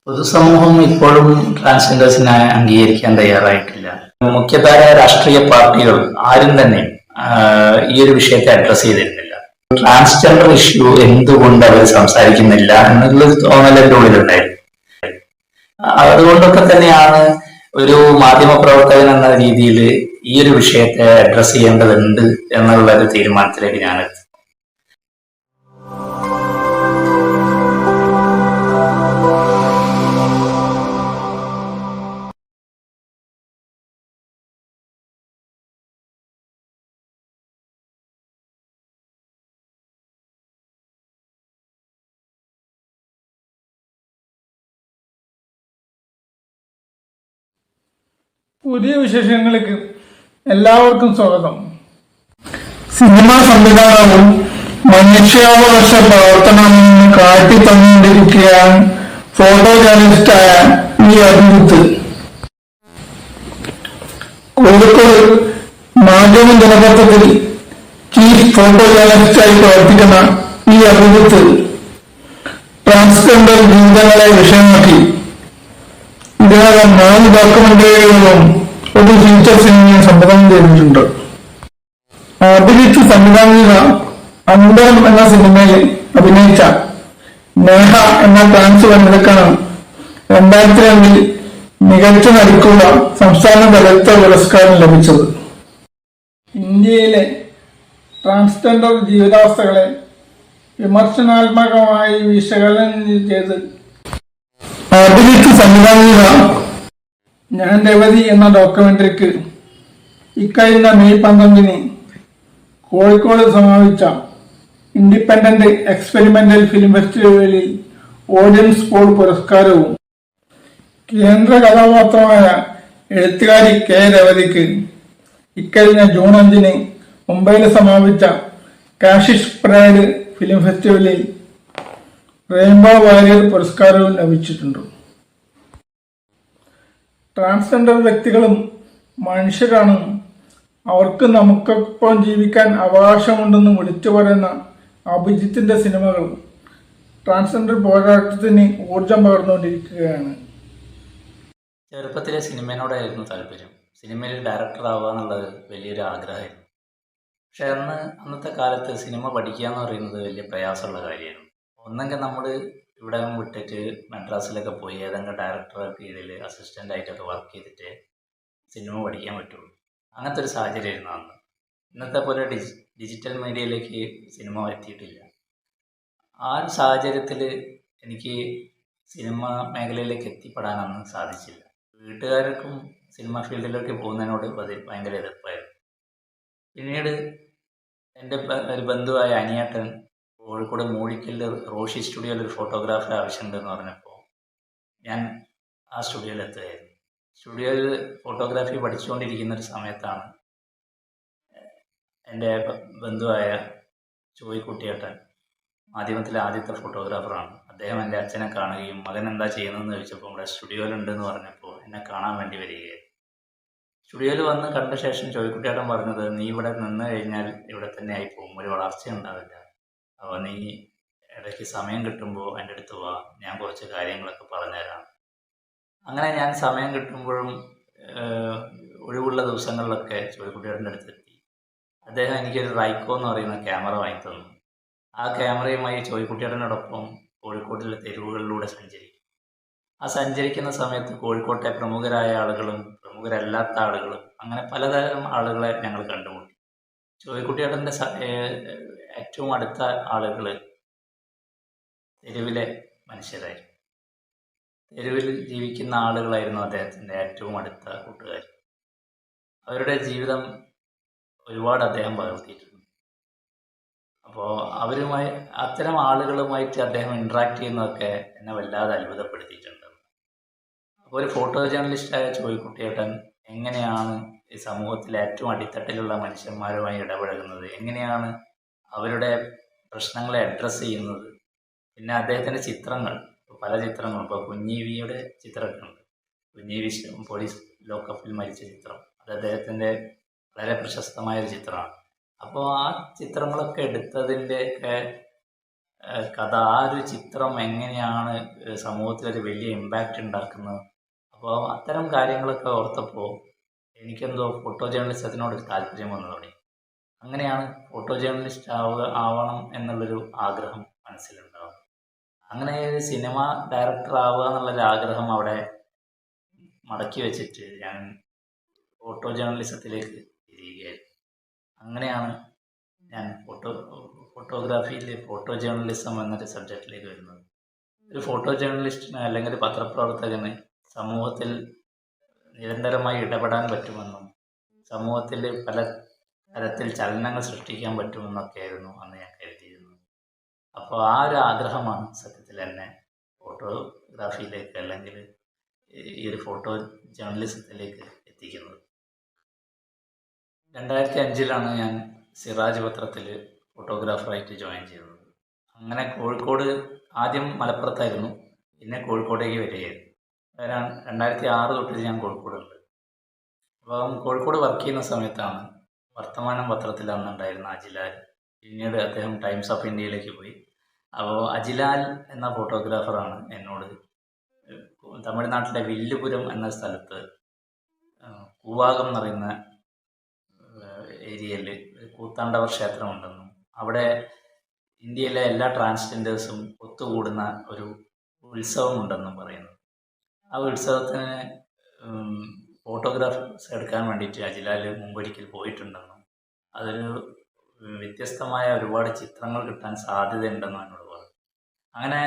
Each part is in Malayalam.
പൊതുസമൂഹം ഇപ്പോഴും ട്രാൻസ്ജെൻഡേഴ്സിനെ അംഗീകരിക്കാൻ തയ്യാറായിട്ടില്ല. മുഖ്യധാര രാഷ്ട്രീയ പാർട്ടികൾ ആരും തന്നെ ഈ ഒരു വിഷയത്തെ അഡ്രസ് ചെയ്തിരുന്നില്ല. ട്രാൻസ്ജെൻഡർ ഇഷ്യൂ എന്തുകൊണ്ട് അവർ സംസാരിക്കുന്നില്ല എന്നുള്ളൊരു തോന്നൽ എൻ്റെ ഉള്ളിലുണ്ടായിരുന്നു. അതുകൊണ്ടൊക്കെ തന്നെയാണ് ഒരു മാധ്യമ പ്രവർത്തകൻ എന്ന രീതിയിൽ ഈ ഒരു വിഷയത്തെ അഡ്രസ് ചെയ്യേണ്ടതുണ്ട് എന്നുള്ള ഒരു തീരുമാനത്തിലേക്ക് ഞാൻ എത്തി. പുതിയ വിശേഷങ്ങൾക്ക് എല്ലാവർക്കും സ്വാഗതം. സിനിമാ സംവിധാനവും മനുഷ്യാവകാശ പ്രവർത്തനമെന്ന് കാട്ടിത്തന്നുകൊണ്ടിരിക്കുകയാണ് ഫോട്ടോ ജേർണലിസ്റ്റായ ഈ അഭിമുഖത്ത്. കോഴിക്കോട് മാധ്യമ ദിനപത്രത്തിൽ ചീഫ് ഫോട്ടോ ജേർണലിസ്റ്റായി പ്രവർത്തിക്കുന്ന ഈ അഭിമുഖത്ത് ട്രാൻസ്ജെൻഡർ ജീവിതങ്ങളെ വിഷയമാക്കി ഇതിനകം 4 ഡോക്യുമെന്ററികളും ഒരു ഫീച്ചർ സിനിമയും സംവിധാനം ചെയ്തിട്ടുണ്ട്. അഭിജിത്ത് സംവിധാനം ചെയ്ത അന്തരം എന്ന സിനിമയിൽ അഭിനയിച്ച നേഹ എന്ന ട്രാൻസ് വനിതക്കാണ് 2002 മികച്ച നടിക്കുള്ള സംസ്ഥാന ചലച്ചിത്ര പുരസ്കാരം ലഭിച്ചത്. ഇന്ത്യയിലെ ട്രാൻസ്ജെൻഡർ ജീവിതാവസ്ഥകളെ വിമർശനാത്മകമായി വിശകലനം ചെയ്ത് അഭിജിത്ത് സംവിധാനം ചെയ്ത ഞാൻ രവതി എന്ന ഡോക്യുമെന്ററിക്ക് ഇക്കഴിഞ്ഞ മെയ് 12 കോഴിക്കോട് സമാപിച്ച ഇൻഡിപെൻഡന്റ് എക്സ്പെരിമെന്റൽ ഫിലിം ഫെസ്റ്റിവലിൽ ഓഡിയൻസ് പോൾ പുരസ്കാരവും കേന്ദ്ര കഥാപാത്രമായ എഴുത്തുകാരി കെ രവതിക്ക് ഇക്കഴിഞ്ഞ ജൂൺ 5 മുംബൈയിൽ സമാപിച്ച കാഷിഷ് പ്രൈഡ് ഫിലിം ഫെസ്റ്റിവലിൽ റെയിൻബോ വാരിയർ പുരസ്കാരവും ലഭിച്ചിട്ടുണ്ട്. ട്രാൻസ്ജെൻഡർ വ്യക്തികളും മനുഷ്യരാണ്, അവർക്ക് നമുക്കൊപ്പം ജീവിക്കാൻ അവകാശമുണ്ടെന്ന് വിളിച്ചു പറയുന്ന അഭിജിത്തിന്റെ സിനിമകൾ ട്രാൻസ്ജെൻഡർ പോരാട്ടത്തിന് ഊർജം പകർന്നുകൊണ്ടിരിക്കുകയാണ്. ചെറുപ്പത്തിലെ സിനിമയോടായിരുന്നു താല്പര്യം. സിനിമയിൽ ഡയറക്ടർ ആവുക എന്നുള്ളത് വലിയൊരു ആഗ്രഹമായിരുന്നു. പക്ഷെ അന്നത്തെ കാലത്ത് സിനിമ പഠിക്കുക എന്ന് പറയുന്നത് വലിയ പ്രയാസമുള്ള കാര്യമായിരുന്നു. ഒന്നെങ്കിൽ നമ്മൾ ഇവിടെ വിട്ടിട്ട് മദ്രാസിലൊക്കെ പോയി ഏതെങ്കിലും ഡയറക്ടറുടെ കീഴിൽ അസിസ്റ്റൻ്റായിട്ടൊക്കെ വർക്ക് ചെയ്തിട്ട് സിനിമ പഠിക്കാൻ പറ്റുള്ളൂ. അങ്ങനത്തെ ഒരു സാഹചര്യമായിരുന്നു അന്ന്. ഇന്നത്തെ പോലെ ഡിജിറ്റൽ മീഡിയയിലേക്ക് സിനിമ എത്തിയിട്ടില്ല. ആ ഒരു സാഹചര്യത്തിൽ എനിക്ക് സിനിമ മേഖലയിലേക്ക് എത്തിപ്പെടാനൊന്നും സാധിച്ചില്ല. വീട്ടുകാർക്കും സിനിമ ഫീൽഡിലേക്ക് പോകുന്നതിനോട് ഭയങ്കര എതിർപ്പായിരുന്നു. പിന്നീട് എൻ്റെ ഒരു ബന്ധുവായ അനിയേട്ടൻ കോഴിക്കോട് മൂഴിക്കലിൽ റോഷി സ്റ്റുഡിയോയിൽ ഒരു ഫോട്ടോഗ്രാഫർ ആവശ്യമുണ്ടെന്ന് പറഞ്ഞപ്പോൾ ഞാൻ ആ സ്റ്റുഡിയോയിൽ എത്തുകയായിരുന്നു. സ്റ്റുഡിയോയിൽ ഫോട്ടോഗ്രാഫി പഠിച്ചുകൊണ്ടിരിക്കുന്ന ഒരു സമയത്താണ് എൻ്റെ ബന്ധുവായ ചോയ്ക്കുട്ടിയേട്ടൻ, മാധ്യമത്തിലെ ആദ്യത്തെ ഫോട്ടോഗ്രാഫറാണ്, അദ്ദേഹം എൻ്റെ അച്ഛനെ കാണുകയും മകൻ എന്താ ചെയ്യുന്നതെന്ന് ചോദിച്ചപ്പോൾ ഇവിടെ സ്റ്റുഡിയോയിലുണ്ടെന്ന് പറഞ്ഞപ്പോൾ എന്നെ കാണാൻ വേണ്ടി വരികയായിരുന്നു. സ്റ്റുഡിയോയിൽ വന്ന് കണ്ട ശേഷം ചോയ്ക്കുട്ടിയേട്ടൻ പറഞ്ഞത്, നീ ഇവിടെ നിന്ന് കഴിഞ്ഞാൽ ഇവിടെ തന്നെ ആയിപ്പോവും, ഒരു വളർച്ച ഉണ്ടാവില്ല. അപ്പോൾ നീ ഇടയ്ക്ക് സമയം കിട്ടുമ്പോൾ എൻ്റെ അടുത്ത് വാ, ഞാൻ കുറച്ച് കാര്യങ്ങളൊക്കെ പറഞ്ഞുതരാം. അങ്ങനെ ഞാൻ സമയം കിട്ടുമ്പോഴും ഒഴിവുള്ള ദിവസങ്ങളിലൊക്കെ ചോയ്ക്കുട്ടിയേട്ടൻ്റെ അടുത്തെത്തി. അദ്ദേഹം എനിക്കൊരു റൈക്കോ എന്ന് പറയുന്ന ക്യാമറ വാങ്ങി തന്നു. ആ ക്യാമറയുമായി ചോയ്ക്കുട്ടിയേട്ടനോടൊപ്പം കോഴിക്കോട്ടിലെ തെരുവുകളിലൂടെ സഞ്ചരിക്കും. ആ സഞ്ചരിക്കുന്ന സമയത്ത് കോഴിക്കോട്ടെ പ്രമുഖരായ ആളുകളും പ്രമുഖരല്ലാത്ത ആളുകളും അങ്ങനെ പലതരം ആളുകളെ ഞങ്ങൾ കണ്ടുമുട്ടി. ചോയ്ക്കുട്ടിയേട്ടൻ്റെ ഏറ്റവും അടുത്ത ആളുകൾ തെരുവിലെ മനുഷ്യരായിരുന്നു. തെരുവിൽ ജീവിക്കുന്ന ആളുകളായിരുന്നു അദ്ദേഹത്തിൻ്റെ ഏറ്റവും അടുത്ത കൂട്ടുകാർ. അവരുടെ ജീവിതം ഒരുപാട് അദ്ദേഹം പകർത്തിയിട്ടുണ്ട്. അപ്പോൾ അത്തരം ആളുകളുമായിട്ട് അദ്ദേഹം ഇൻട്രാക്ട് ചെയ്യുന്നതൊക്കെ എന്നെ വല്ലാതെ അത്ഭുതപ്പെടുത്തിയിട്ടുണ്ട്. അപ്പോൾ ഒരു ഫോട്ടോ ജേർണലിസ്റ്റായ ചോയ്ക്കുട്ടിയേട്ടൻ എങ്ങനെയാണ് ഈ സമൂഹത്തിലെ ഏറ്റവും അടിത്തട്ടിലുള്ള മനുഷ്യന്മാരുമായി ഇടപഴകുന്നത്, എങ്ങനെയാണ് അവരുടെ പ്രശ്നങ്ങളെ അഡ്രസ്സ് ചെയ്യുന്നത്. പിന്നെ അദ്ദേഹത്തിൻ്റെ ചിത്രങ്ങൾ, പല ചിത്രങ്ങളും, ഇപ്പോൾ കുഞ്ഞീവിയുടെ ചിത്രമൊക്കെ ഉണ്ട്. കുഞ്ഞീവി പോലീസ് ലോക്കപ്പിൽ മരിച്ച ചിത്രം, അത് അദ്ദേഹത്തിൻ്റെ വളരെ പ്രശസ്തമായൊരു ചിത്രമാണ്. അപ്പോൾ ആ ചിത്രങ്ങളൊക്കെ എടുത്തതിൻ്റെയൊക്കെ കഥ, ആ ഒരു ചിത്രം എങ്ങനെയാണ് സമൂഹത്തിലൊരു വലിയ ഇമ്പാക്റ്റ് ഉണ്ടാക്കുന്നത്. അപ്പോൾ അത്തരം കാര്യങ്ങളൊക്കെ ഓർത്തപ്പോൾ എനിക്കെന്തോ ഫോട്ടോ ജേർണലിസത്തിനോടൊരു താല്പര്യം വന്നു തുടങ്ങി. അങ്ങനെയാണ് ഫോട്ടോ ജേർണലിസ്റ്റ് ആവണം എന്നുള്ളൊരു ആഗ്രഹം മനസ്സിലുണ്ടാവും. അങ്ങനെ ഒരു സിനിമ ഡയറക്ടർ ആവുക എന്നുള്ളൊരു ആഗ്രഹം അവിടെ മടക്കി വെച്ചിട്ട് ഞാൻ ഫോട്ടോ ജേർണലിസത്തിലേക്ക് തിരിയുകയായിരുന്നു. അങ്ങനെയാണ് ഞാൻ ഫോട്ടോഗ്രാഫിയിൽ ഫോട്ടോ ജേർണലിസം എന്നൊരു സബ്ജക്റ്റിലേക്ക് വരുന്നത്. ഒരു ഫോട്ടോ ജേർണലിസ്റ്റിന് അല്ലെങ്കിൽ ഒരു പത്രപ്രവർത്തകന് സമൂഹത്തിൽ നിരന്തരമായി ഇടപെടാൻ പറ്റുമെന്നും സമൂഹത്തിൽ പല തരത്തിൽ ചലനങ്ങൾ സൃഷ്ടിക്കാൻ പറ്റുമെന്നൊക്കെയായിരുന്നു അന്ന് ഞാൻ കരുതിയിരുന്നത്. അപ്പോൾ ആ ഒരു ആഗ്രഹമാണ് സത്യത്തിൽ എന്നെ ഫോട്ടോഗ്രാഫിയിലേക്ക് അല്ലെങ്കിൽ ഈ ഒരു ഫോട്ടോ ജേർണലിസത്തിലേക്ക് എത്തിക്കുന്നത്. 2005 ഞാൻ സിറാജ് പത്രത്തിൽ ഫോട്ടോഗ്രാഫറായിട്ട് ജോയിൻ ചെയ്തത്. അങ്ങനെ കോഴിക്കോട്, ആദ്യം മലപ്പുറത്തായിരുന്നു, പിന്നെ കോഴിക്കോടേക്ക് വരികയായിരുന്നു. 2006 തൊട്ട് ഞാൻ കോഴിക്കോടുണ്ട്. അപ്പം കോഴിക്കോട് വർക്ക് ചെയ്യുന്ന സമയത്താണ് വർത്തമാനം പത്രത്തിൽ അന്നുണ്ടായിരുന്ന അജിലാൽ, പിന്നീട് അദ്ദേഹം ടൈംസ് ഓഫ് ഇന്ത്യയിലേക്ക് പോയി. അപ്പോൾ അജിലാൽ എന്ന ഫോട്ടോഗ്രാഫറാണ് എന്നോട് തമിഴ്നാട്ടിലെ വില്ലുപുരം എന്ന സ്ഥലത്ത് കൂവാകം എന്ന് പറയുന്ന ഏരിയയിൽ കൂത്താണ്ടവർ ക്ഷേത്രമുണ്ടെന്നും അവിടെ ഇന്ത്യയിലെ എല്ലാ ട്രാൻസ്ജെൻഡേഴ്സും ഒത്തുകൂടുന്ന ഒരു ഉത്സവമുണ്ടെന്നും പറയുന്നു. ആ ഉത്സവത്തിന് ഫോട്ടോഗ്രാഫ്സ് എടുക്കാൻ വേണ്ടിയിട്ട് അജിലാൽ മുമ്പൊരിക്കൽ പോയിട്ടുണ്ടെന്നും അതൊരു വ്യത്യസ്തമായ ഒരുപാട് ചിത്രങ്ങൾ കിട്ടാൻ സാധ്യതയുണ്ടെന്നും എന്നോട് പറഞ്ഞു. അങ്ങനെ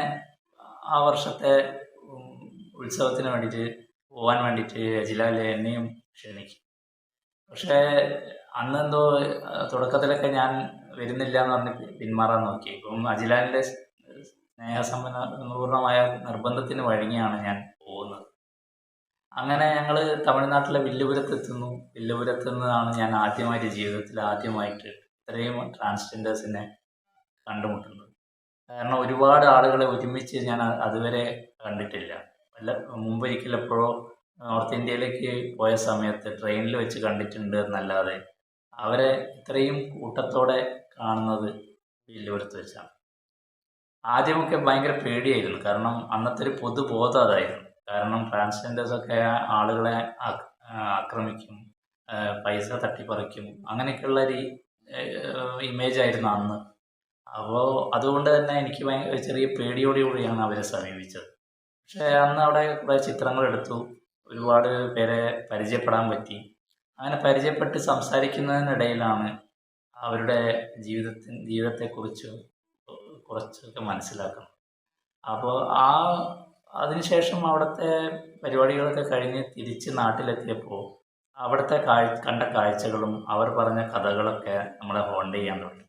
ആ വർഷത്തെ ഉത്സവത്തിന് വേണ്ടിയിട്ട് പോകാൻ വേണ്ടിയിട്ട് അജിലാൽ എന്നെയും ക്ഷണിക്കും. പക്ഷേ അന്നെന്തോ തുടക്കത്തിലൊക്കെ ഞാൻ വരുന്നില്ല എന്ന് പറഞ്ഞ് പിന്മാറാൻ നോക്കി. ഇപ്പം അജിലാലിൻ്റെ സ്നേഹസമ്പൂർണമായ നിർബന്ധത്തിന് വഴങ്ങിയാണ് ഞാൻ പോകുന്നത്. അങ്ങനെ ഞങ്ങൾ തമിഴ്നാട്ടിലെ വില്ലുപുരത്തെത്തുന്നു. വില്ലുപുരത്ത് നിന്നാണ് ഞാൻ ജീവിതത്തിൽ ആദ്യമായിട്ട് ഇത്രയും ട്രാൻസ്ജെൻഡേഴ്സിനെ കണ്ടുമുട്ടുന്നത്. കാരണം ഒരുപാട് ആളുകളെ ഒരുമിച്ച് ഞാൻ അതുവരെ കണ്ടിട്ടില്ല. മുമ്പൊരിക്കൽ എപ്പോഴോ നോർത്ത് ഇന്ത്യയിലേക്ക് പോയ സമയത്ത് ട്രെയിനിൽ വെച്ച് കണ്ടിട്ടുണ്ട് എന്നല്ലാതെ അവരെ ഇത്രയും കൂട്ടത്തോടെ കാണുന്നത് വില്ലുപുരത്ത് വെച്ചാണ്. ആദ്യമൊക്കെ ഭയങ്കര പേടിയായിരുന്നു. കാരണം അന്നത്തെ ഒരു പൊതുബോധം അതായിരുന്നു. കാരണം ട്രാൻസ്ജെൻഡേഴ്സൊക്കെ ആളുകളെ ആക്രമിക്കും, പൈസ തട്ടിപ്പറിക്കും, അങ്ങനെയൊക്കെയുള്ള ഒരു ഇമേജ് ആയിരുന്നു അന്ന്. അപ്പോൾ അതുകൊണ്ട് തന്നെ എനിക്ക് ചെറിയ പേടിയോടുകൂടിയാണ് അവരെ സമീപിച്ചത്. പക്ഷേ അന്ന് അവിടെ കുറേ ചിത്രങ്ങൾ എടുത്തു, ഒരുപാട് പേരെ പരിചയപ്പെടാൻ പറ്റി. അങ്ങനെ പരിചയപ്പെട്ട് സംസാരിക്കുന്നതിനിടയിലാണ് അവരുടെ ജീവിതത്തെക്കുറിച്ച് കുറച്ചൊക്കെ മനസ്സിലാക്കുന്നത്. അപ്പോൾ അതിനുശേഷം അവിടുത്തെ പരിപാടികളൊക്കെ കഴിഞ്ഞ് തിരിച്ച് നാട്ടിലെത്തിയപ്പോൾ അവിടുത്തെ കണ്ട കാഴ്ചകളും അവർ പറഞ്ഞ കഥകളൊക്കെ നമ്മളെ ഹോണ്ട് ചെയ്യാൻ തുടങ്ങി.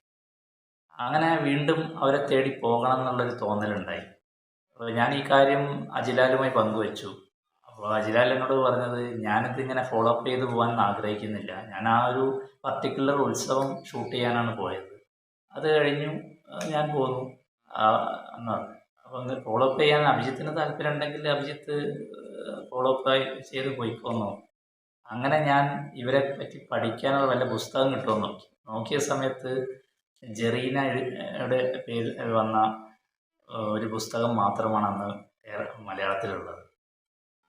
അങ്ങനെ വീണ്ടും അവരെ തേടി പോകണം എന്നുള്ളൊരു തോന്നലുണ്ടായി. അപ്പോൾ ഞാൻ ഈ കാര്യം അജിലാലുമായി പങ്കുവച്ചു. അപ്പോൾ അജിലാൽ എന്നോട് പറഞ്ഞത്, ഞാനിതിങ്ങനെ ഫോളോ അപ്പ് ചെയ്ത് പോകാൻ ആഗ്രഹിക്കുന്നില്ല, ഞാൻ ആ ഒരു പർട്ടിക്കുലർ ഉത്സവം ഷൂട്ട് ചെയ്യാനാണ് പോയത്, അത് കഴിഞ്ഞു ഞാൻ പോന്നു എന്ന് പറഞ്ഞു. അപ്പോൾ ഫോളോ അപ്പ് ചെയ്യാൻ അഭിജിത്തിന് താല്പര്യം ഉണ്ടെങ്കിൽ അഭിജിത്ത് ഫോളോ അപ്പ് ചെയ്ത് പോയിക്കോന്നു. അങ്ങനെ ഞാൻ ഇവരെ പറ്റി പഠിക്കാനുള്ള വല്ല പുസ്തകം കിട്ടുമെന്ന് നോക്കിയ സമയത്ത് ജെറീനയുടെ പേര് വന്ന ഒരു പുസ്തകം മാത്രമാണ് അന്ന് മലയാളത്തിലുള്ളത്.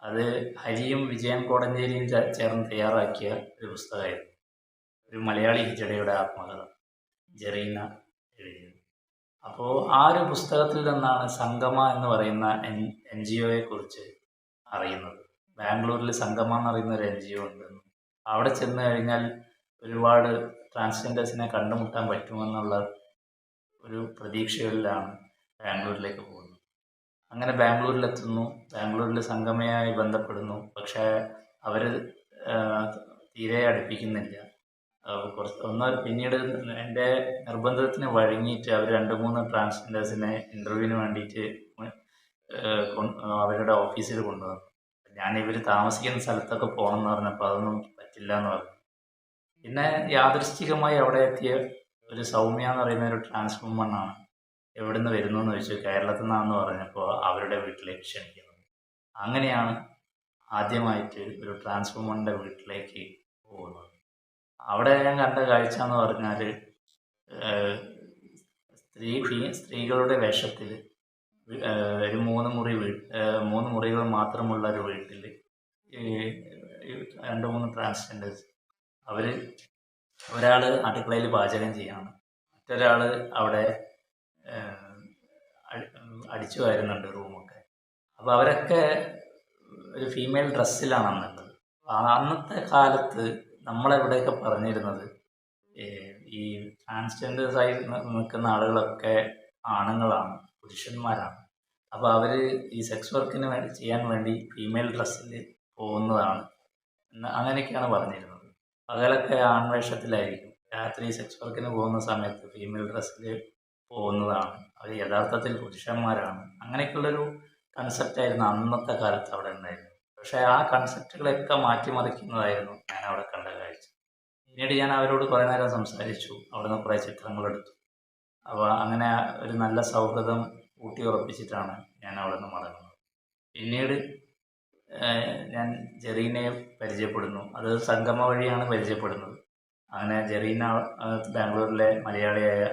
അത് ഹരിയും വിജയൻ കോടഞ്ചേരിയും ചേർന്ന് തയ്യാറാക്കിയ ഒരു പുസ്തകമായിരുന്നു. ഒരു മലയാളി ഹിജടയുടെ ആത്മകഥ ജെറീന എഴുതിയത്. അപ്പോൾ ആ ഒരു പുസ്തകത്തിൽ നിന്നാണ് സംഗമ എന്ന് പറയുന്ന NGO കുറിച്ച് അറിയുന്നത്. ബാംഗ്ലൂരിൽ സംഗമ എന്ന് പറയുന്ന ഒരു NGO ഉണ്ടെന്ന്. അവിടെ ചെന്ന് കഴിഞ്ഞാൽ ഒരുപാട് ട്രാൻസ്ജെൻഡേഴ്സിനെ കണ്ടുമുട്ടാൻ പറ്റുമെന്നുള്ള ഒരു പ്രതീക്ഷകളിലാണ് ബാംഗ്ലൂരിലേക്ക് പോകുന്നത്. അങ്ങനെ ബാംഗ്ലൂരിലെത്തുന്നു. ബാംഗ്ലൂരിൽ സംഗമയായി ബന്ധപ്പെടുന്നു. പക്ഷേ അവർ തീരെ അടുപ്പിക്കുന്നില്ല. പിന്നീട് എൻ്റെ നിർബന്ധത്തിന് വഴങ്ങിയിട്ട് അവർ 2-3 ട്രാൻസ്ജെൻഡേഴ്സിനെ ഇൻ്റർവ്യൂവിന് വേണ്ടിയിട്ട് അവരുടെ ഓഫീസിൽ കൊണ്ടുവന്നു. ഞാൻ ഇവർ താമസിക്കുന്ന സ്ഥലത്തൊക്കെ പോകണമെന്ന് പറഞ്ഞപ്പോൾ അതൊന്നും പറ്റില്ല എന്ന് പറഞ്ഞു. പിന്നെ യാദൃശ്ചികമായി അവിടെ എത്തിയ ഒരു സൗമ്യ എന്ന് പറയുന്ന ഒരു ട്രാൻസ് വുമണാണ്. എവിടെ നിന്ന് വരുന്നു എന്ന് ചോദിച്ചു. കേരളത്തിൽ നിന്നാണെന്ന് പറഞ്ഞപ്പോൾ അവരുടെ വീട്ടിലേക്ക് ക്ഷണിക്കുന്നത്. അങ്ങനെയാണ് ആദ്യമായിട്ട് ഒരു ട്രാൻസ് വുമണിൻ്റെ വീട്ടിലേക്ക് പോകുന്നത്. അവിടെ ഞാൻ കണ്ട കാഴ്ച എന്ന് പറഞ്ഞാൽ സ്ത്രീകളുടെ വേഷത്തിൽ ഒരു 3 മുറികൾ മാത്രമുള്ള ഒരു വീട്ടിൽ ഈ 2-3 ട്രാൻസ്ജെൻഡേഴ്സ് അവർ ഒരാൾ അടുക്കളയിൽ പാചകം ചെയ്യാണ്, മറ്റൊരാൾ അവിടെ അടിച്ചു വാരുന്നുണ്ട് റൂമൊക്കെ. അപ്പോൾ അവരൊക്കെ ഒരു ഫീമെയിൽ ഡ്രസ്സിലാണ് അന്നുള്ളത്. അന്നത്തെ കാലത്ത് നമ്മളെവിടെയൊക്കെ പറഞ്ഞിരുന്നത് ഈ ട്രാൻസ്ജെൻഡേഴ്സായി നിൽക്കുന്ന ആളുകളൊക്കെ ആണുങ്ങളാണ്, പുരുഷന്മാരാണ്. അപ്പോൾ അവർ ഈ സെക്സ് വർക്കിന് ചെയ്യാൻ വേണ്ടി ഫീമെയിൽ ഡ്രസ്സിൽ പോകുന്നതാണ് അങ്ങനെയൊക്കെയാണ് പറഞ്ഞിരുന്നത്. പകലൊക്കെ ആൺവേഷത്തിലായിരിക്കും, രാത്രി സെക്സ് വർക്കിന് പോകുന്ന സമയത്ത് ഫീമെയിൽ ഡ്രസ്സിൽ പോകുന്നതാണ്, അവർ യഥാർത്ഥത്തിൽ പുരുഷന്മാരാണ്. അങ്ങനെയൊക്കെയുള്ളൊരു കൺസെപ്റ്റായിരുന്നു അന്നത്തെ കാലത്ത് അവിടെ ഉണ്ടായിരുന്നത്. പക്ഷേ ആ കൺസെപ്റ്റുകളൊക്കെ മാറ്റിമറിക്കുന്നതായിരുന്നു ഞാൻ അവിടെ കണ്ട കാഴ്ച. പിന്നീട് ഞാൻ അവരോട് കുറേ നേരം സംസാരിച്ചു, അവിടുന്ന് കുറേ ചിത്രങ്ങളെടുത്തു. അപ്പോൾ അങ്ങനെ ഒരു നല്ല സൗഹൃദം ഊട്ടിയുറപ്പിച്ചിട്ടാണ് ഞാൻ അവിടെ നിന്ന് മടങ്ങുന്നത്. പിന്നീട് ഞാൻ ജെറീനയെ പരിചയപ്പെടുന്നു. അത് സംഗമ വഴിയാണ് പരിചയപ്പെടുന്നത്. അങ്ങനെ ജെറീന ബാംഗ്ലൂരിലെ മലയാളിയായ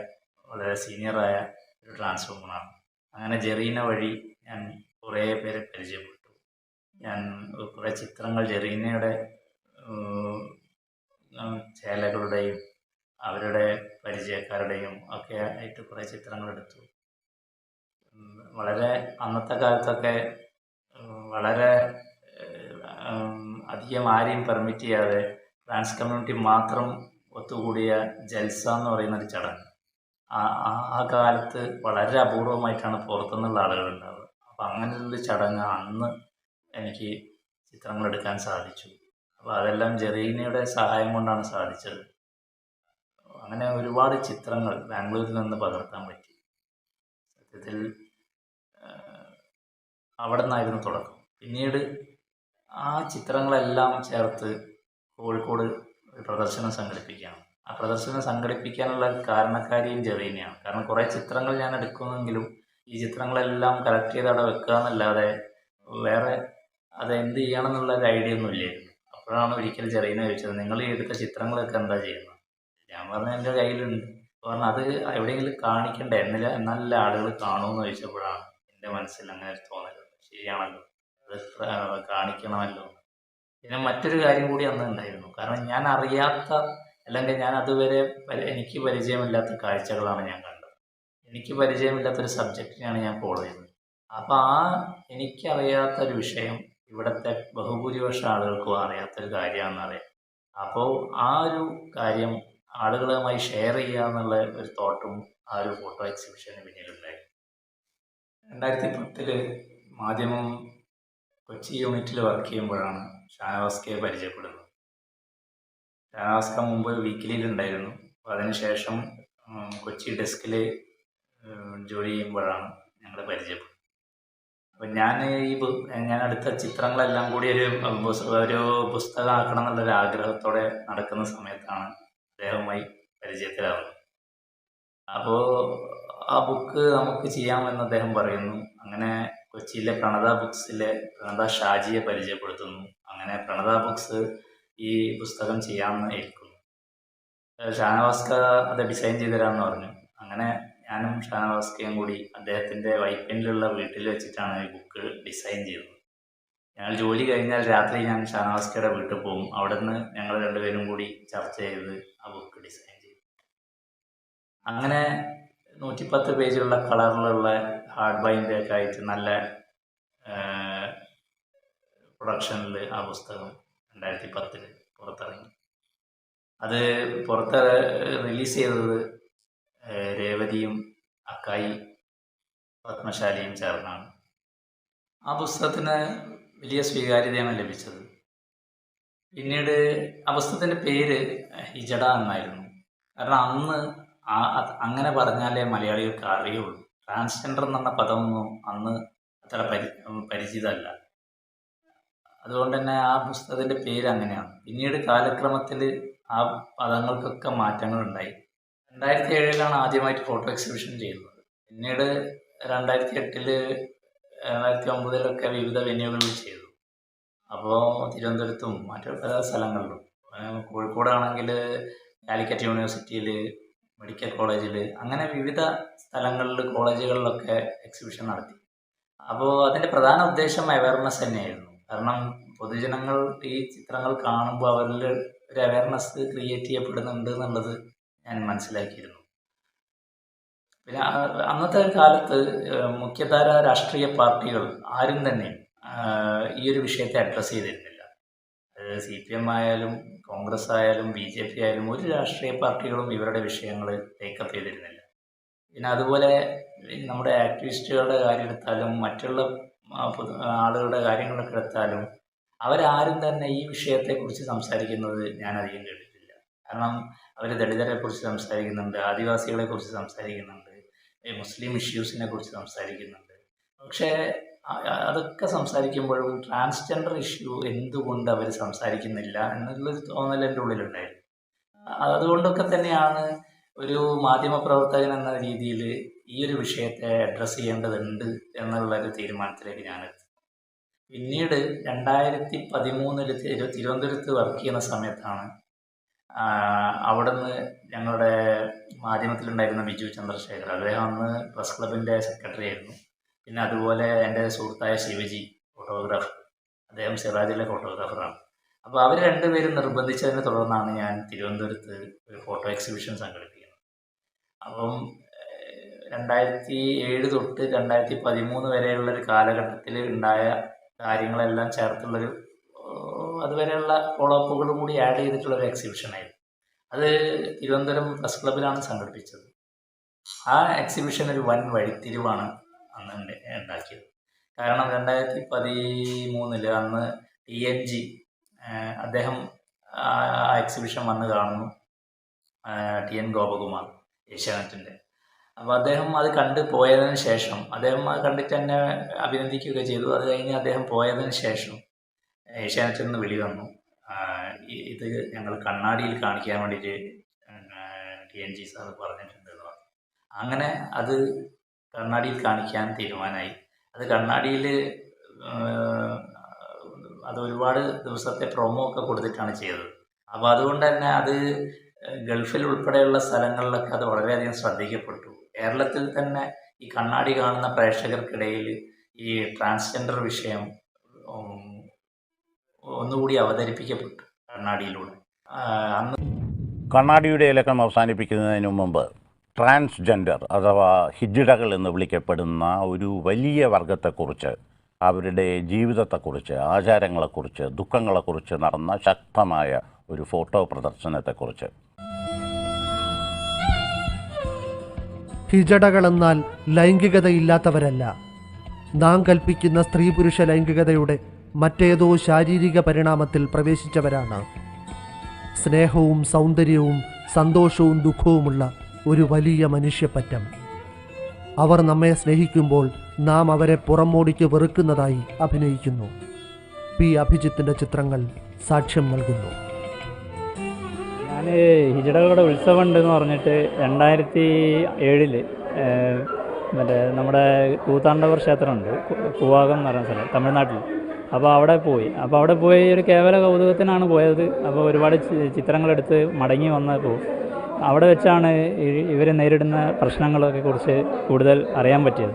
വളരെ സീനിയറായ ഒരു ട്രാൻസ് വുമണാണ്. അങ്ങനെ ജെറീന വഴി ഞാൻ കുറേ പേരെ പരിചയപ്പെട്ടു. ഞാൻ കുറേ ചിത്രങ്ങൾ ജെറീനയുടെ ചേലകളുടെയും അവരുടെ പരിചയക്കാരുടെയും ഒക്കെ ആയിട്ട് കുറേ ചിത്രങ്ങളെടുത്തു. വളരെ അന്നത്തെ കാലത്തൊക്കെ വളരെ അധികം ആരെയും പെർമിറ്റ് ചെയ്യാതെ ട്രാൻസ് കമ്മ്യൂണിറ്റി മാത്രം ഒത്തുകൂടിയ ജൽസ എന്ന് പറയുന്നൊരു ചടങ്ങ് ആ കാലത്ത് വളരെ അപൂർവമായിട്ടാണ് പുറത്തുനിന്നുള്ള ആളുകളുണ്ടാവുക. അപ്പോൾ അങ്ങനെയുള്ളൊരു ചടങ്ങ് അന്ന് എനിക്ക് ചിത്രങ്ങളെടുക്കാൻ സാധിച്ചു. അപ്പോൾ അതെല്ലാം ജെറീനയുടെ സഹായം കൊണ്ടാണ് സാധിച്ചത്. അങ്ങനെ ഒരുപാട് ചിത്രങ്ങൾ ബാംഗ്ലൂരിൽ നിന്ന് പകർത്താൻ പറ്റി. സത്യത്തിൽ അവിടെ നിന്നായിരുന്നു തുടക്കം. പിന്നീട് ആ ചിത്രങ്ങളെല്ലാം ചേർത്ത് കോഴിക്കോട് ഒരു പ്രദർശനം സംഘടിപ്പിക്കുകയാണ്. ആ പ്രദർശനം സംഘടിപ്പിക്കാനുള്ള കാരണക്കാരിയും ജെറീനയാണ്. കാരണം കുറേ ചിത്രങ്ങൾ ഞാൻ എടുക്കുമെങ്കിലും ഈ ചിത്രങ്ങളെല്ലാം കളക്ട് ചെയ്ത് അവിടെ വെക്കുക എന്നല്ലാതെ വേറെ അതെന്ത് ചെയ്യണം എന്നുള്ള ഒരു ഐഡിയ ഒന്നും ഇല്ലായിരുന്നു. അപ്പോഴാണ് ഒരിക്കൽ ജെറീന ചോദിച്ചത്, നിങ്ങൾ ഈ എടുത്ത ചിത്രങ്ങളൊക്കെ എന്താ ചെയ്യുന്നത്? ഞാൻ പറഞ്ഞു എൻ്റെ കയ്യിലുണ്ട്. പറഞ്ഞു അത് എവിടെയെങ്കിലും കാണിക്കണ്ടേ, എന്നാലല്ലേ ആളുകൾ കാണുമെന്ന് ചോദിച്ചപ്പോഴാണ് എൻ്റെ മനസ്സിൽ അങ്ങനെ ഒരു തോന്നൽ, ശരിയാണല്ലോ അത് കാണിക്കണമല്ലോ. പിന്നെ മറ്റൊരു കാര്യം കൂടി അന്ന് ഉണ്ടായിരുന്നു. കാരണം ഞാൻ അറിയാത്ത അല്ലെങ്കിൽ ഞാൻ അതുവരെ എനിക്ക് പരിചയമില്ലാത്ത കാഴ്ചകളാണ് ഞാൻ കണ്ടത്. എനിക്ക് പരിചയമില്ലാത്തൊരു സബ്ജക്റ്റിനെയാണ് ഞാൻ ഫോളോ ചെയ്യുന്നത്. അപ്പോൾ ആ എനിക്കറിയാത്തൊരു വിഷയം ഇവിടുത്തെ ബഹുഭൂരിപക്ഷം ആളുകൾക്കും അറിയാത്തൊരു കാര്യമാണെന്നറിയാം. അപ്പോൾ ആ ഒരു കാര്യം ആളുകളുമായി ഷെയർ ചെയ്യുക എന്നുള്ള ഒരു തോട്ടും ആ ഒരു ഫോട്ടോ എക്സിബിഷന് പിന്നിലുണ്ടായി. 2010 മാധ്യമം കൊച്ചി യൂണിറ്റിൽ വർക്ക് ചെയ്യുമ്പോഴാണ് ഷാനവാസ്കയെ പരിചയപ്പെടുന്നത്. ഷാനവാസ്ക മുമ്പ് വീക്കിലിയിലുണ്ടായിരുന്നു. അപ്പോൾ അതിനുശേഷം കൊച്ചി ഡെസ്കിൽ ജോലി ചെയ്യുമ്പോഴാണ് ഞങ്ങൾ പരിചയപ്പെടുന്നത്. അപ്പം ഞാൻ അടുത്ത ചിത്രങ്ങളെല്ലാം കൂടി ഒരു പുസ്തകമാക്കണം എന്നുള്ളൊരു ആഗ്രഹത്തോടെ നടക്കുന്ന സമയത്താണ് അദ്ദേഹവുമായി പരിചയത്തിലാവുന്നത്. അപ്പോൾ ആ ബുക്ക് നമുക്ക് ചെയ്യാമെന്ന് അദ്ദേഹം പറയുന്നു. അങ്ങനെ കൊച്ചിയിലെ പ്രണത ബുക്സിലെ പ്രണത ഷാജിയെ പരിചയപ്പെടുത്തുന്നു. അങ്ങനെ പ്രണത ബുക്സ് ഈ പുസ്തകം ചെയ്യാമെന്ന് ഏൽക്കുന്നു. ഷാനവാസ്ക അത് ഡിസൈൻ ചെയ്തു തരാമെന്ന് പറഞ്ഞു. അങ്ങനെ ഞാനും ഷാനവാസ്കയും കൂടി അദ്ദേഹത്തിൻ്റെ വൈപ്പിനിലുള്ള വീട്ടിൽ വെച്ചിട്ടാണ് ഈ ബുക്ക് ഡിസൈൻ ചെയ്തത്. ഞങ്ങൾ ജോലി കഴിഞ്ഞാൽ രാത്രി ഞാൻ ഷാനവാസ്കയുടെ വീട്ടിൽ പോകും. അവിടെ നിന്ന് ഞങ്ങൾ രണ്ടുപേരും കൂടി ചർച്ച ചെയ്ത് ആ ബുക്ക് ഡിസൈൻ ചെയ്തു. അങ്ങനെ 110 പേജുള്ള കളറിലുള്ള ഹാർഡ് ബൈൻഡൊക്കെ ആയിട്ട് നല്ല പ്രൊഡക്ഷനിൽ ആ പുസ്തകം 2010 പുറത്തിറങ്ങി. അത് റിലീസ് ചെയ്തത് രേവതിയും അക്കായി പത്മശാലിയും ചേർന്നാണ്. ആ പുസ്തകത്തിന് വലിയ സ്വീകാര്യതയാണ് ലഭിച്ചത്. പിന്നീട് ആ പുസ്തകത്തിൻ്റെ പേര് ഹിജഡ എന്നായിരുന്നു. കാരണം അന്ന് അങ്ങനെ പറഞ്ഞാലേ മലയാളികൾക്ക് അറിയുള്ളൂ. ട്രാൻസ്ജെൻഡർ എന്ന പദമൊന്നും അന്ന് അത്ര പരിചിതമല്ല. അതുകൊണ്ട് തന്നെ ആ പുസ്തകത്തിൻ്റെ പേര് അങ്ങനെയാണ്. പിന്നീട് കാലക്രമത്തിൽ ആ പദങ്ങൾക്കൊക്കെ മാറ്റങ്ങളുണ്ടായി. 2007 ആദ്യമായിട്ട് ഫോട്ടോ എക്സിബിഷൻ ചെയ്യുന്നത്. പിന്നീട് 2008 2009 വിവിധ വെന്യൂകളിൽ ചെയ്തു. അപ്പോൾ തിരുവനന്തപുരത്തും മറ്റു പല സ്ഥലങ്ങളിലും, കോഴിക്കോടാണെങ്കിൽ കാലിക്കറ്റ് യൂണിവേഴ്സിറ്റിയിൽ, മെഡിക്കൽ കോളേജിൽ, അങ്ങനെ വിവിധ സ്ഥലങ്ങളിൽ കോളേജുകളിലൊക്കെ എക്സിബിഷൻ നടത്തി. അപ്പോൾ അതിൻ്റെ പ്രധാന ഉദ്ദേശം അവയർനെസ് തന്നെയായിരുന്നു. കാരണം പൊതുജനങ്ങൾ ഈ ചിത്രങ്ങൾ കാണുമ്പോൾ അവരിൽ ഒരു അവയർനെസ് ക്രിയേറ്റ് ചെയ്യപ്പെടുന്നുണ്ട് എന്നുള്ളത് ഞാൻ മനസ്സിലാക്കിയിരുന്നു. പിന്നെ അന്നത്തെ കാലത്ത് മുഖ്യധാര രാഷ്ട്രീയ പാർട്ടികൾ ആരും തന്നെ ഈ ഒരു വിഷയത്തെ അഡ്രസ്സ് ചെയ്തിരുന്നില്ല. CPM ആയാലും കോൺഗ്രസ് ആയാലും BJP ആയാലും ഒരു രാഷ്ട്രീയ പാർട്ടികളും ഇവരുടെ വിഷയങ്ങൾ ടേക്കപ്പ് ചെയ്തിരുന്നില്ല. പിന്നെ അതുപോലെ നമ്മുടെ ആക്ടിവിസ്റ്റുകളുടെ കാര്യം എടുത്താലും മറ്റുള്ള ആളുകളുടെ കാര്യങ്ങളൊക്കെ എടുത്താലും അവരാരും തന്നെ ഈ വിഷയത്തെക്കുറിച്ച് സംസാരിക്കുന്നത് ഞാൻ അധികം കേട്ടിട്ടില്ല. കാരണം അവർ ദളിതരെക്കുറിച്ച് സംസാരിക്കുന്നുണ്ട്, ആദിവാസികളെക്കുറിച്ച് സംസാരിക്കുന്നുണ്ട്, മുസ്ലിം ഇഷ്യൂസിനെ കുറിച്ച് സംസാരിക്കുന്നുണ്ട്. പക്ഷേ അതൊക്കെ സംസാരിക്കുമ്പോഴും ട്രാൻസ്ജെൻഡർ ഇഷ്യൂ എന്തുകൊണ്ട് അവർ സംസാരിക്കുന്നില്ല എന്നുള്ളൊരു തോന്നൽ എൻ്റെ ഉള്ളിലുണ്ടായിരുന്നു. അതുകൊണ്ടൊക്കെ തന്നെയാണ് ഒരു മാധ്യമപ്രവർത്തകൻ എന്ന രീതിയിൽ ഈ ഒരു വിഷയത്തെ അഡ്രസ്സ് ചെയ്യേണ്ടതുണ്ട് എന്നുള്ളൊരു തീരുമാനത്തിലേക്ക് ഞാനെത്തി. പിന്നീട് 2013 തിരുവനന്തപുരത്ത് വർക്ക് ചെയ്യുന്ന സമയത്താണ് അവിടുന്ന് ഞങ്ങളുടെ മാധ്യമത്തിലുണ്ടായിരുന്ന ബിജു ചന്ദ്രശേഖർ, അദ്ദേഹം അന്ന് പ്രസ് ക്ലബിൻ്റെ സെക്രട്ടറി ആയിരുന്നു. പിന്നെ അതുപോലെ എൻ്റെ സുഹൃത്തായ ശിവജി ഫോട്ടോഗ്രാഫർ, അദ്ദേഹം സിറാജിലെ ഫോട്ടോഗ്രാഫറാണ്. അപ്പോൾ അവർ രണ്ടുപേരും നിർബന്ധിച്ചതിനെ തുടർന്നാണ് ഞാൻ തിരുവനന്തപുരത്ത് ഒരു ഫോട്ടോ എക്സിബിഷൻ സംഘടിപ്പിക്കുന്നത്. അപ്പം 2007 തൊട്ട് 2013 വരെയുള്ളൊരു കാലഘട്ടത്തിൽ ഉണ്ടായ കാര്യങ്ങളെല്ലാം ചേർത്തുള്ളൊരു അതുവരെയുള്ള ഫോളോ അപ്പുകൾ കൂടി ആഡ് ചെയ്തിട്ടുള്ളൊരു എക്സിബിഷനായിരുന്നു. അത് തിരുവനന്തപുരം പ്രസ് ക്ലബിലാണ് സംഘടിപ്പിച്ചത്. ആ എക്സിബിഷൻ ഒരു വൻ വഴിത്തിരിവാണ് അന്ന് ഉണ്ടാക്കിയത്. കാരണം 2013 അന്ന് TNG അദ്ദേഹം ആ എക്സിബിഷൻ വന്ന് കാണുന്നു, TN ഗോപകുമാർ, ഏഷ്യാനെറ്റിൻ്റെ. അപ്പോൾ അദ്ദേഹം അത് കണ്ട് പോയതിന് ശേഷം അദ്ദേഹം അത് കണ്ടിട്ട് എന്നെ അഭിനന്ദിക്കുകയൊക്കെ ചെയ്തു. അത് കഴിഞ്ഞ് അദ്ദേഹം പോയതിന് ശേഷം ഏഷ്യാനെറ്റിൽ നിന്ന് വിളി വന്നു, ഇത് ഞങ്ങൾ കണ്ണാടിയിൽ കാണിക്കാൻ വേണ്ടിയിട്ട് TNG സാർ പറഞ്ഞിട്ടുണ്ടെന്ന് പറഞ്ഞു. അങ്ങനെ അത് കണ്ണാടിയിൽ കാണിക്കാൻ തീരുമാനമായി. അത് കണ്ണാടിയിൽ അത് ഒരുപാട് ദിവസത്തെ പ്രൊമോ ഒക്കെ കൊടുത്തിട്ടാണ് ചെയ്തത്. അപ്പോൾ അതുകൊണ്ട് തന്നെ അത് ഗൾഫിൽ ഉൾപ്പെടെയുള്ള സ്ഥലങ്ങളിലൊക്കെ അത് വളരെയധികം ശ്രദ്ധിക്കപ്പെട്ടു. കേരളത്തിൽ തന്നെ ഈ കണ്ണാടി കാണുന്ന പ്രേക്ഷകർക്കിടയിൽ ഈ ട്രാൻസ്ജെൻഡർ വിഷയം ഒന്നുകൂടി അവതരിപ്പിക്കപ്പെട്ടു കണ്ണാടിയിലൂടെ. അന്ന് കണ്ണാടിയുടെ ഇലക്കം അവസാനിപ്പിക്കുന്നതിന് മുമ്പ് ട്രാൻസ്ജെൻഡർ അഥവാ ഹിജ്ഡകൾ എന്ന് വിളിക്കപ്പെടുന്ന ഒരു വലിയ വർഗത്തെക്കുറിച്ച്, അവരുടെ ജീവിതത്തെക്കുറിച്ച്, ആചാരങ്ങളെക്കുറിച്ച്, ദുഃഖങ്ങളെക്കുറിച്ച് നടന്ന ശക്തമായ ഒരു ഫോട്ടോ പ്രദർശനത്തെക്കുറിച്ച്. ഹിജടകളെന്നാൽ ലൈംഗികതയില്ലാത്തവരല്ല, നാം കൽപ്പിക്കുന്ന സ്ത്രീ പുരുഷ ലൈംഗികതയുടെ മറ്റേതോ ശാരീരിക പരിണാമത്തിൽ പ്രവേശിച്ചവരാണ്. സ്നേഹവും സൗന്ദര്യവും സന്തോഷവും ദുഃഖവുമുള്ള ഒരു വലിയ മനുഷ്യപ്പറ്റം. അവർ നമ്മെ സ്നേഹിക്കുമ്പോൾ നാം അവരെ പുറമോടിക്ക് വെറുക്കുന്നതായി അഭിനയിക്കുന്നു. P. അഭിജിത്തിൻ്റെ ചിത്രങ്ങൾ സാക്ഷ്യം നൽകുന്നു. ഞാൻ ഹിജടകളുടെ ഉത്സവം ഉണ്ടെന്ന് പറഞ്ഞിട്ട് 2007 മറ്റേ നമ്മുടെ കൂത്താണ്ടവർ ക്ഷേത്രമുണ്ട്, കൂവാകം എന്ന് പറയുന്ന സ്ഥലം, തമിഴ്നാട്ടിൽ. അപ്പോൾ അവിടെ പോയി ഒരു കേവല കൗതുകത്തിനാണ് പോയത്. അപ്പോൾ ഒരുപാട് ചിത്രങ്ങളെടുത്ത് മടങ്ങി വന്നപ്പോൾ അവിടെ വെച്ചാണ് ഇവർ നേരിടുന്ന പ്രശ്നങ്ങളൊക്കെ കുറിച്ച് കൂടുതൽ അറിയാൻ പറ്റിയത്.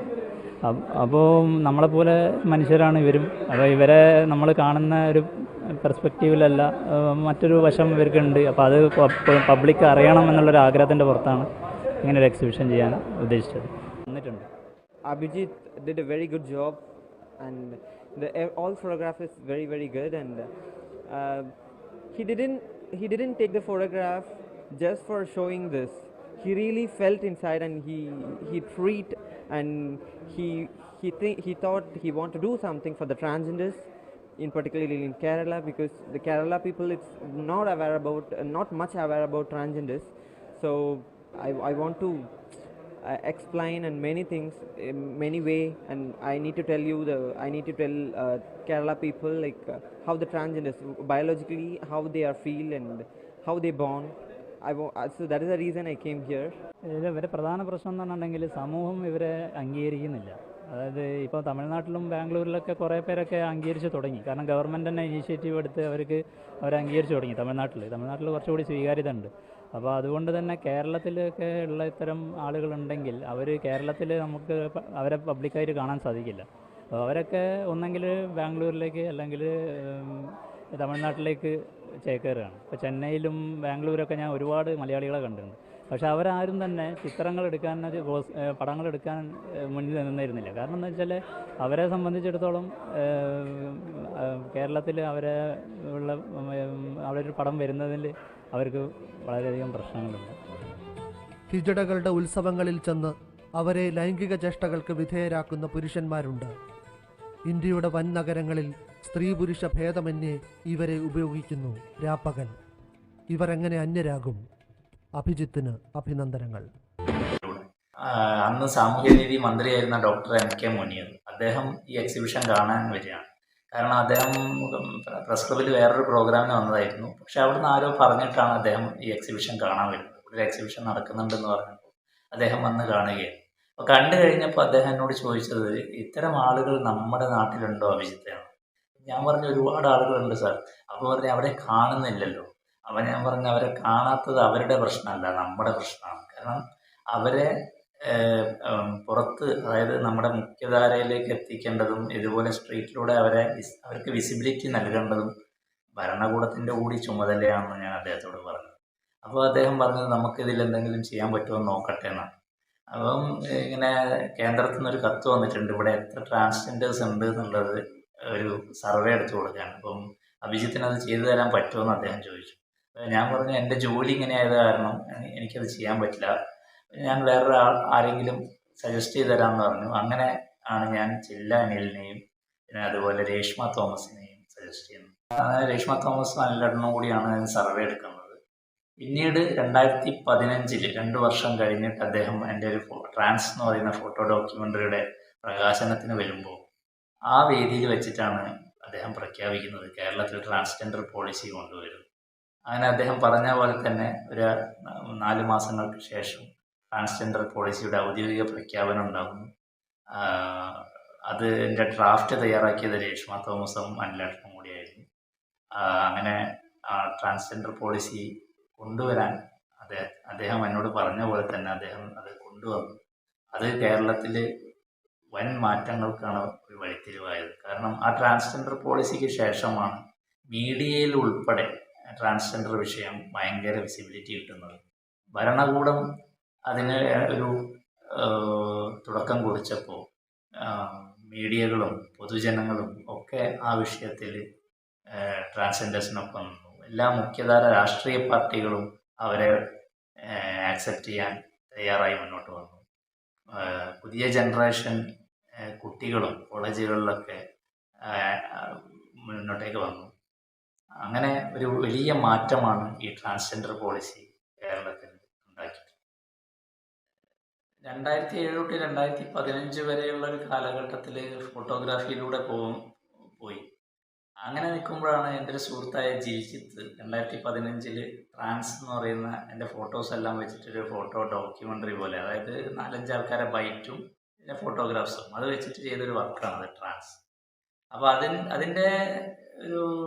അപ്പോൾ നമ്മളെപ്പോലെ മനുഷ്യരാണ് ഇവരും. അപ്പോൾ ഇവരെ നമ്മൾ കാണുന്ന ഒരു പെർസ്പെക്റ്റീവിലല്ല, മറ്റൊരു വശം ഇവർക്കുണ്ട്. അപ്പോൾ അത് പബ്ലിക് അറിയണം എന്നുള്ളൊരു ആഗ്രഹത്തിൻ്റെ പുറത്താണ് ഇങ്ങനെ ഒരു എക്സിബിഷൻ ചെയ്യാൻ ഉദ്ദേശിച്ചത്. വന്നിട്ടുണ്ട്. Abhijit did a very good job, and all photograph is very, very good. And he didn't take the photograph just for showing this. He really felt inside, and he treat, and he thought he want to do something for the transgenders, in particularly in Kerala, because the Kerala people it's not much aware about transgenders. So I want to explain and many things in many way, and I need to tell Kerala people like how the transgenders biologically how they are feel and how they born. So that is the reason I came here. ഇവരെ പ്രധാന പ്രശ്നം എന്ന് പറഞ്ഞിട്ടുണ്ടെങ്കിൽ സമൂഹം ഇവരെ അംഗീകരിക്കുന്നില്ല. അതായത് ഇപ്പോൾ തമിഴ്നാട്ടിലും ബാംഗ്ലൂരിലൊക്കെ കുറേ പേരൊക്കെ അംഗീകരിച്ച് തുടങ്ങി. കാരണം ഗവൺമെൻറ് തന്നെ ഇനീഷ്യേറ്റീവ് എടുത്ത് അവരെ അംഗീകരിച്ച് തുടങ്ങി. തമിഴ്നാട്ടിൽ കുറച്ചുകൂടി സ്വീകാര്യത ഉണ്ട്. അപ്പോൾ അതുകൊണ്ട് തന്നെ കേരളത്തിലൊക്കെ ഉള്ള ഇത്തരം ആളുകളുണ്ടെങ്കിൽ അവർ കേരളത്തിൽ നമുക്ക് അവരെ പബ്ലിക്കായിട്ട് കാണാൻ സാധിക്കില്ല. അപ്പോൾ അവരൊക്കെ ഒന്നെങ്കിൽ ബാംഗ്ലൂരിലേക്ക് അല്ലെങ്കിൽ തമിഴ്നാട്ടിലേക്ക് ചേക്കേറുകയാണ്. ഇപ്പോൾ ചെന്നൈയിലും ബാംഗ്ലൂരൊക്കെ ഞാൻ ഒരുപാട് മലയാളികളെ കണ്ടിട്ടുണ്ട്. പക്ഷേ അവരാരും തന്നെ ചിത്രങ്ങൾ എടുക്കാൻ പടങ്ങൾ എടുക്കാൻ മുന്നിൽ നിന്നിരുന്നില്ല. കാരണം എന്താ വെച്ചാൽ അവരെ സംബന്ധിച്ചിടത്തോളം കേരളത്തിൽ അവരൊരു പടം വരുന്നതിൽ അവർക്ക് വളരെയധികം പ്രശ്നങ്ങളുണ്ട്. ഹിജടകളുടെ ഉത്സവങ്ങളിൽ ചെന്ന് അവരെ ലൈംഗിക ചേഷ്ടകൾക്ക് വിധേയരാക്കുന്ന പുരുഷന്മാരുണ്ട്. ഇന്ത്യയുടെ വൻ നഗരങ്ങളിൽ സ്ത്രീ പുരുഷ ഭേദമന്യേ ഇവരെ ഉപയോഗിക്കുന്നു രാപ്പകൽ. ഇവരെങ്ങനെ അന്യരാകും? അഭിജിത്തിന് അഭിനന്ദനങ്ങൾ. അന്ന് സാമൂഹ്യനീതി മന്ത്രിയായിരുന്ന ഡോക്ടർ MK മുനീർ അദ്ദേഹം ഈ എക്സിബിഷൻ കാണാൻ വരികയാണ്. കാരണം അദ്ദേഹം പ്രസ് ക്ലബ്ബിൽ വേറൊരു പ്രോഗ്രാമിന് വന്നതായിരുന്നു. പക്ഷെ അവിടുന്ന് ആരോ പറഞ്ഞിട്ടാണ് അദ്ദേഹം ഈ എക്സിബിഷൻ കാണാൻ വരുന്നത്. ഒരു എക്സിബിഷൻ നടക്കുന്നുണ്ടെന്ന് പറഞ്ഞപ്പോൾ അദ്ദേഹം വന്ന് കാണുകയാണ്. അപ്പോൾ കണ്ടു കഴിഞ്ഞപ്പോൾ അദ്ദേഹം എന്നോട് ചോദിച്ചത്, ഇത്തരം ആളുകൾ നമ്മുടെ നാട്ടിലുണ്ടോ അഭിജിത്താണ്? ഞാൻ പറഞ്ഞു, ഒരുപാട് ആളുകളുണ്ട് സാർ. അപ്പോൾ പറഞ്ഞു, അവരെ കാണുന്നില്ലല്ലോ. അപ്പോൾ ഞാൻ പറഞ്ഞു, അവരെ കാണാത്തത് അവരുടെ പ്രശ്നമല്ല, നമ്മുടെ പ്രശ്നമാണ്. കാരണം അവരെ പുറത്ത്, അതായത് നമ്മുടെ മുഖ്യധാരയിലേക്ക് എത്തിക്കേണ്ടതും ഇതുപോലെ സ്ട്രീറ്റിലൂടെ അവർക്ക് വിസിബിലിറ്റി നൽകേണ്ടതും ഭരണകൂടത്തിൻ്റെ കൂടി ചുമതലയാണെന്ന് ഞാൻ അദ്ദേഹത്തോട് പറഞ്ഞു. അപ്പോൾ അദ്ദേഹം പറഞ്ഞത്, നമുക്കിതിൽ എന്തെങ്കിലും ചെയ്യാൻ പറ്റുമോ നോക്കട്ടെ എന്നാണ്. അപ്പം ഇങ്ങനെ കേന്ദ്രത്തിൽ നിന്നൊരു കത്ത് വന്നിട്ടുണ്ട്, ഇവിടെ എത്ര ട്രാൻസ്ജെൻഡേഴ്സ് ഉണ്ട് എന്നുള്ളത് ഒരു സർവേ എടുത്തു കൊടുക്കുകയാണ്. അപ്പം അഭിജിത്തിന് അത് ചെയ്തു തരാൻ പറ്റുമെന്ന് അദ്ദേഹം ചോദിച്ചു. ഞാൻ പറഞ്ഞു, എൻ്റെ ജോലി ഇങ്ങനെ ആയത് കാരണം എനിക്കത് ചെയ്യാൻ പറ്റില്ല, ഞാൻ ആരെങ്കിലും സജസ്റ്റ് ചെയ്ത് തരാമെന്ന് പറഞ്ഞു. അങ്ങനെ ആണ് ഞാൻ ചില്ല അനിലിനെയും പിന്നെ അതുപോലെ രേഷ്മ തോമസിനെയും സജസ്റ്റ് ചെയ്യുന്നത്. അങ്ങനെ രേഷ്മ തോമസ് നല്ലെണ്ണം കൂടിയാണ് ഞാൻ സർവേ എടുക്കുന്നത്. പിന്നീട് 2015 2 വർഷം കഴിഞ്ഞിട്ട് അദ്ദേഹം എൻ്റെ ഒരു ട്രാൻസ് എന്ന് പറയുന്ന ഫോട്ടോ ഡോക്യുമെൻ്ററിയുടെ പ്രകാശനത്തിന് വരുമ്പോൾ ആ വേദിയിൽ വെച്ചിട്ടാണ് അദ്ദേഹം പ്രഖ്യാപിക്കുന്നത് കേരളത്തിൽ ട്രാൻസ്ജെൻഡർ പോളിസി കൊണ്ടുവരും. അങ്ങനെ അദ്ദേഹം പറഞ്ഞ പോലെ തന്നെ ഒരു 4 മാസങ്ങൾക്ക് ശേഷം ട്രാൻസ്ജെൻഡർ പോളിസിയുടെ ഔദ്യോഗിക പ്രഖ്യാപനം ഉണ്ടാകുന്നു. അതിൻ്റെ ഡ്രാഫ്റ്റ് തയ്യാറാക്കിയത് രേഷ്മ തോമസും അനിലേട്ടനും കൂടിയായിരുന്നു. അങ്ങനെ ട്രാൻസ്ജെൻഡർ പോളിസി കൊണ്ടുവരാൻ അദ്ദേഹം എന്നോട് പറഞ്ഞ പോലെ തന്നെ അദ്ദേഹം അത് കൊണ്ടുവന്നു. അത് കേരളത്തിൽ വൻ മാറ്റങ്ങൾക്കാണ് ഒരു വഴിത്തിരിവായത്. കാരണം ആ ട്രാൻസ്ജെൻഡർ പോളിസിക്ക് ശേഷമാണ് മീഡിയയിൽ ഉൾപ്പെടെ ട്രാൻസ്ജെൻഡർ വിഷയം ഭയങ്കര വിസിബിലിറ്റി കിട്ടുന്നത്. ഭരണകൂടം അതിന് ഒരു തുടക്കം കുറിച്ചപ്പോൾ മീഡിയകളും പൊതുജനങ്ങളും ഒക്കെ ആ വിഷയത്തിൽ ട്രാൻസ്ജെൻഡേഴ്സിനൊപ്പം നിന്നു. എല്ലാ മുഖ്യധാര രാഷ്ട്രീയ പാർട്ടികളും അവരെ ആക്സെപ്റ്റ് ചെയ്യാൻ തയ്യാറായി മുന്നോട്ട് വന്നു. പുതിയ ജനറേഷൻ കുട്ടികളും കോളേജുകളിലൊക്കെ മുന്നോട്ടേക്ക് വന്നു. അങ്ങനെ ഒരു വലിയ മാറ്റമാണ് ഈ ട്രാൻസ്ജെൻഡർ പോളിസി കേരളത്തിൽ ഉണ്ടാക്കിയത്. 2007 തൊട്ട് 2015 വരെയുള്ള ഒരു കാലഘട്ടത്തിൽ ഫോട്ടോഗ്രാഫിയിലൂടെ പോയി. അങ്ങനെ നിൽക്കുമ്പോഴാണ് എൻ്റെ ഒരു സുഹൃത്തായ ജിൽജിത്ത് 2015 ട്രാൻസ് എന്ന് പറയുന്ന എൻ്റെ ഫോട്ടോസ് എല്ലാം വെച്ചിട്ടൊരു ഫോട്ടോ ഡോക്യുമെൻ്ററി പോലെ, അതായത് 4-5 ആൾക്കാരെ ബൈറ്റും പിന്നെ ഫോട്ടോഗ്രാഫ്സും അത് വെച്ചിട്ട് ചെയ്തൊരു വർക്കാണ് അത് ട്രാൻസ്. അപ്പോൾ അതിൻ്റെ ഒരു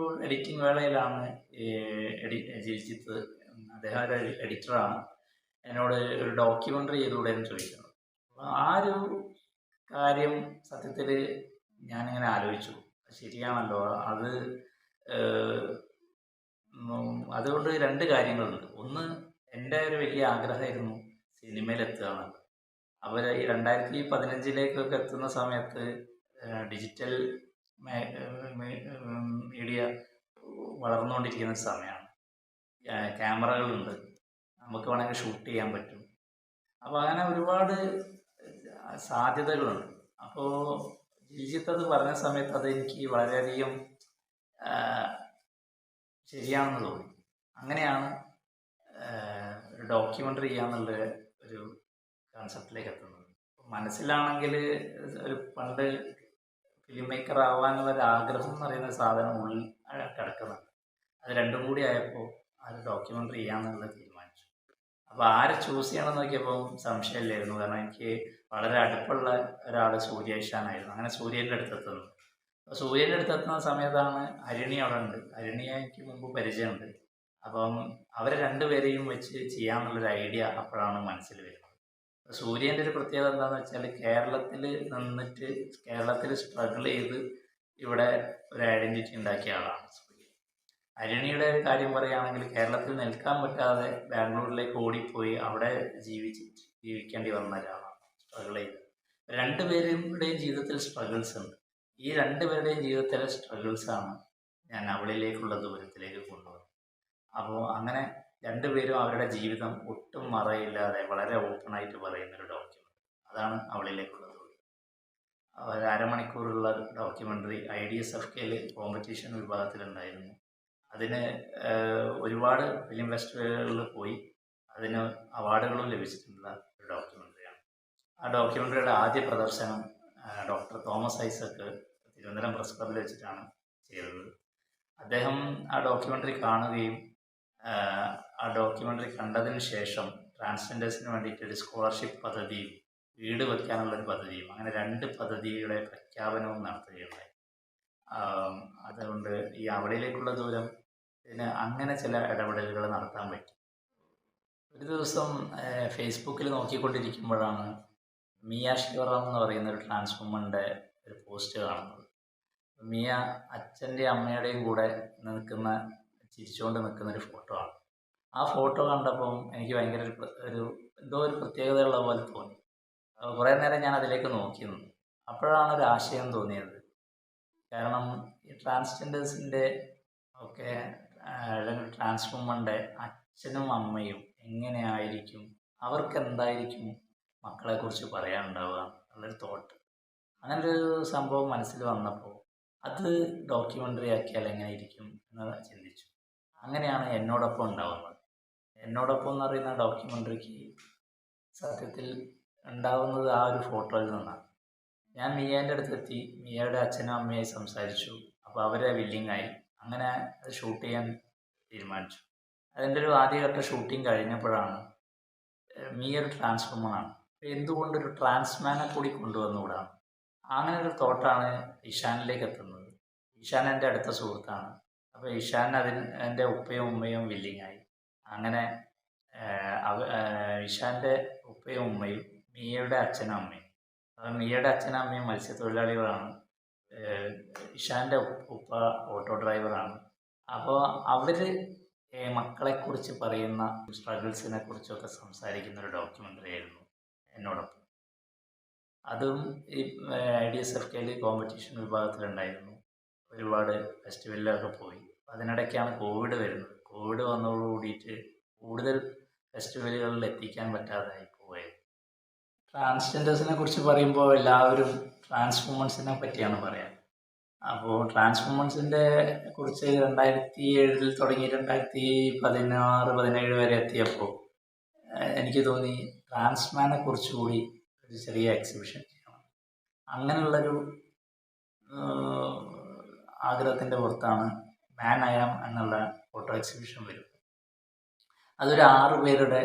എഡിറ്റിംഗ് വേളയിലാണ് ജിൽജിത്ത്, അദ്ദേഹം ഒരു എഡിറ്ററാണ്, എന്നോട് ഒരു ഡോക്യുമെൻ്ററി ചെയ്തുകൂടെ എന്ന് ചോദിക്കുന്നത്. അപ്പോൾ ആ ഒരു കാര്യം സത്യത്തിൽ ഞാനിങ്ങനെ ആലോചിച്ചു, ശരിയാണല്ലോ. അതുകൊണ്ട് 2 കാര്യങ്ങളുണ്ട്. ഒന്ന്, എൻ്റെ ഒരു വലിയ ആഗ്രഹമായിരുന്നു സിനിമയിലെത്തുക എന്നുള്ളത്. അവർ ഈ 2015 എത്തുന്ന സമയത്ത് ഡിജിറ്റൽ മീഡിയ വളർന്നുകൊണ്ടിരിക്കുന്ന സമയമാണ്. ക്യാമറകളുണ്ട്, നമുക്ക് വേണമെങ്കിൽ ഷൂട്ട് ചെയ്യാൻ പറ്റും. അപ്പോൾ അങ്ങനെ ഒരുപാട് സാധ്യതകളുണ്ട്. അപ്പോൾ ജിൽജിത്ത് അത് പറഞ്ഞ സമയത്ത് അതെനിക്ക് വളരെയധികം ശരിയാണെന്ന് തോന്നി. അങ്ങനെയാണ് ഒരു ഡോക്യുമെൻ്ററി ചെയ്യാന്നുള്ള ഒരു കോൺസെപ്റ്റിലേക്ക് എത്തുന്നത്. മനസ്സിലാണെങ്കിൽ ഒരു പണ്ട് ഫിലിം മേക്കർ ആവാനുള്ള ഒരു ആഗ്രഹം എന്ന് പറയുന്ന സാധനം ഉള്ളിൽ കിടക്കുന്നുണ്ട്. അത് രണ്ടും കൂടി ആയപ്പോൾ അത് ഡോക്യുമെൻ്ററി ചെയ്യാമെന്നുള്ളത് തീരുമാനിച്ചു. അപ്പോൾ ആരെ ചൂസ് ചെയ്യണമെന്ന് നോക്കിയപ്പോൾ സംശയമില്ലായിരുന്നു. കാരണം എനിക്ക് വളരെ അടുപ്പുള്ള ഒരാൾ സൂര്യേഷാനായിരുന്നു. അങ്ങനെ സൂര്യൻ്റെ അടുത്തെത്തുന്നു. അപ്പോൾ സൂര്യൻ്റെ അടുത്തെത്തുന്ന സമയത്താണ് ഹരിണി അവിടെ ഉണ്ട്. ഹരിണിയെ എനിക്ക് മുമ്പ് പരിചയമുണ്ട്. അപ്പം അവരെ രണ്ടുപേരെയും വെച്ച് ചെയ്യാമെന്നുള്ളൊരു ഐഡിയ അപ്പോഴാണ് മനസ്സിൽ വരുന്നത്. സൂര്യൻ്റെ ഒരു പ്രത്യേകത എന്താണെന്ന് വെച്ചാൽ കേരളത്തിൽ നിന്നിട്ട് കേരളത്തിൽ സ്ട്രഗിൾ ചെയ്ത് ഇവിടെ ഒരു ഐഡൻറ്റിറ്റി ഉണ്ടാക്കിയ ആളാണ് സൂര്യൻ. അരുണിയുടെ ഒരു കാര്യം പറയുകയാണെങ്കിൽ കേരളത്തിൽ നിൽക്കാൻ പറ്റാതെ ബാംഗ്ലൂരിലേക്ക് ഓടിപ്പോയി അവിടെ ജീവിക്കേണ്ടി വന്ന ഒരാളാണ്, സ്ട്രഗിൾ ചെയ്ത്. രണ്ടുപേരുടെയും ജീവിതത്തിൽ സ്ട്രഗിൾസ് ഉണ്ട്. ഈ രണ്ടുപേരുടെയും ജീവിതത്തിലെ സ്ട്രഗിൾസാണ് ഞാൻ അവളിലേക്കുള്ള ദൂരത്തിലേക്ക് കൊണ്ടുവന്നത്. അപ്പോൾ അങ്ങനെ രണ്ടുപേരും അവരുടെ ജീവിതം ഒട്ടും മറയില്ലാതെ വളരെ ഓപ്പണായിട്ട് പറയുന്നൊരു ഡോക്യുമെൻ്റ്, അതാണ് അവളിലേക്കുള്ള ദൂരം. ഒരു അരമണിക്കൂറുള്ള ഡോക്യുമെൻ്ററി IDSFKയിൽ കോമ്പറ്റീഷൻ വിഭാഗത്തിലുണ്ടായിരുന്നു. അതിന് ഒരുപാട് ഫിലിം ഫെസ്റ്റിവലുകളിൽ പോയി അതിന് അവാർഡുകളും ലഭിച്ചിട്ടുള്ള ഒരു ഡോക്യുമെൻ്ററിയാണ്. ആ ഡോക്യുമെൻ്ററിയുടെ ആദ്യ പ്രദർശനം doctor Thomas Isaac Thiruvananthapuram press ക്ലബ്ബിൽ വെച്ചിട്ടാണ് ചെയ്തത്. അദ്ദേഹം ആ ഡോക്യുമെൻ്ററി കാണുകയും ആ ഡോക്യുമെൻ്ററി കണ്ടതിന് ശേഷം ട്രാൻസ്ജെൻഡേഴ്സിന് വേണ്ടിയിട്ട് ഒരു സ്കോളർഷിപ്പ് പദ്ധതിയും വീട് വയ്ക്കാനുള്ളൊരു പദ്ധതിയും, അങ്ങനെ 2 പദ്ധതിയുടെ പ്രഖ്യാപനവും നടത്തുകയുണ്ടായി. അതുകൊണ്ട് ഈ അവളിലേക്കുള്ള ദൂരം ഇതിന് അങ്ങനെ ചില ഇടപെടലുകൾ നടത്താൻ പറ്റി. ഒരു ദിവസം ഫേസ്ബുക്കിൽ നോക്കിക്കൊണ്ടിരിക്കുമ്പോഴാണ് മിയ ശിവറാം എന്ന് പറയുന്ന ഒരു ട്രാൻസ് വുമൻ്റെ ഒരു പോസ്റ്റ് കാണുന്നത്. മിയ അച്ഛൻ്റെയും അമ്മയുടെയും കൂടെ ചിരിച്ചുകൊണ്ട് നിൽക്കുന്ന ഒരു ഫോട്ടോ ആണ്. ആ ഫോട്ടോ കണ്ടപ്പം എനിക്ക് ഭയങ്കര എന്തോ ഒരു പ്രത്യേകതയുള്ള പോലെ തോന്നി. കുറേ നേരം ഞാൻ അതിലേക്ക് നോക്കി നിന്നു. അപ്പോഴാണ് ഒരു ആശയം തോന്നിയത്. കാരണം ഈ ട്രാൻസ്ജെൻഡേഴ്സിൻ്റെ ഒക്കെ അല്ലെങ്കിൽ ട്രാൻസ് വുമൻ്റെ അച്ഛനും അമ്മയും എങ്ങനെയായിരിക്കും, അവർക്ക് എന്തായിരിക്കും മക്കളെക്കുറിച്ച് പറയാനുണ്ടാവുക എന്നുള്ളൊരു തോട്ട്, അങ്ങനൊരു സംഭവം മനസ്സിൽ വന്നപ്പോൾ അത് ഡോക്യുമെൻ്ററി ആക്കിയാൽ എങ്ങനെ ഇരിക്കും എന്ന് ചിന്തിച്ചു. അങ്ങനെയാണ് എന്നോടൊപ്പം ഉണ്ടാവുന്നത്. എന്നോടൊപ്പം എന്ന് പറയുന്ന ഡോക്യുമെൻ്ററിക്ക് സത്യത്തിൽ ഉണ്ടാവുന്നത് ആ ഒരു ഫോട്ടോയിൽ നിന്നാണ്. ഞാൻ മിയേൻ്റെ അടുത്തെത്തി, മിയയുടെ അച്ഛനും അമ്മയായി സംസാരിച്ചു. അപ്പോൾ അവരെ വില്ലിങ്ങായി. അങ്ങനെ അത് ഷൂട്ട് ചെയ്യാൻ തീരുമാനിച്ചു. അതിൻ്റെ ഒരു ആദ്യഘട്ട ഷൂട്ടിങ് കഴിഞ്ഞപ്പോഴാണ് മിയ ഒരു ട്രാൻസ് വുമണാണ്, എന്തുകൊണ്ടൊരു ട്രാൻസ്മാനെ കൂടി കൊണ്ടുവന്നുകൂടാണ്, അങ്ങനെ ഒരു തോട്ടാണ് ഇഷാനിലേക്ക് എത്തുന്നത്. ഇഷാൻ എൻ്റെ അടുത്ത സുഹൃത്താണ്. അപ്പോൾ ഇഷാൻ എൻ്റെ ഉപ്പയും ഉമ്മയും വില്ലിങ്ങായി. അങ്ങനെ ഇഷാൻ്റെ ഉപ്പയും ഉമ്മയും മിയയുടെ അച്ഛനും അമ്മയും. അപ്പോൾ മിയയുടെ അച്ഛനും അമ്മയും മത്സ്യത്തൊഴിലാളികളാണ്. ഇഷാൻ്റെ ഉപ്പ ഓട്ടോ ഡ്രൈവറാണ്. അപ്പോൾ അവർ മക്കളെക്കുറിച്ച് പറയുന്ന സ്ട്രഗിൾസിനെ കുറിച്ചൊക്കെ സംസാരിക്കുന്ന ഒരു ഡോക്യുമെൻ്ററി ആയിരുന്നു എന്നോടൊപ്പം. അതും ഈ IDSFKയിൽ കോമ്പറ്റീഷൻ വിഭാഗത്തിലുണ്ടായിരുന്നു. ഒരുപാട് ഫെസ്റ്റിവലിലൊക്കെ പോയി. അതിനിടയ്ക്കാണ് കോവിഡ് വരുന്നത്. കോവിഡ് വന്നതോട് കൂടിയിട്ട് കൂടുതൽ ഫെസ്റ്റിവലുകളിൽ എത്തിക്കാൻ പറ്റാതായി പോയത്. ട്രാൻസ്ജെൻഡേഴ്സിനെ കുറിച്ച് പറയുമ്പോൾ എല്ലാവരും ട്രാൻസ് വുമൻസിനെ പറ്റിയാണ് പറയാൻ. അപ്പോൾ ട്രാൻസ് വുമൻസിൻ്റെ കുറിച്ച് 2007 തുടങ്ങി 2016-17 വരെ എത്തിയപ്പോൾ എനിക്ക് തോന്നി ട്രാൻസ്മാനെ കുറിച്ച് കൂടി ഒരു ചെറിയ എക്സിബിഷൻ ചെയ്യണം. അങ്ങനെയുള്ളൊരു ആഗ്രഹത്തിൻ്റെ പുറത്താണ് മാൻ ഐ ആം എന്നുള്ള ഫോട്ടോ എക്സിബിഷൻ വരുന്നത്. അതൊരു 6 പേരുടെ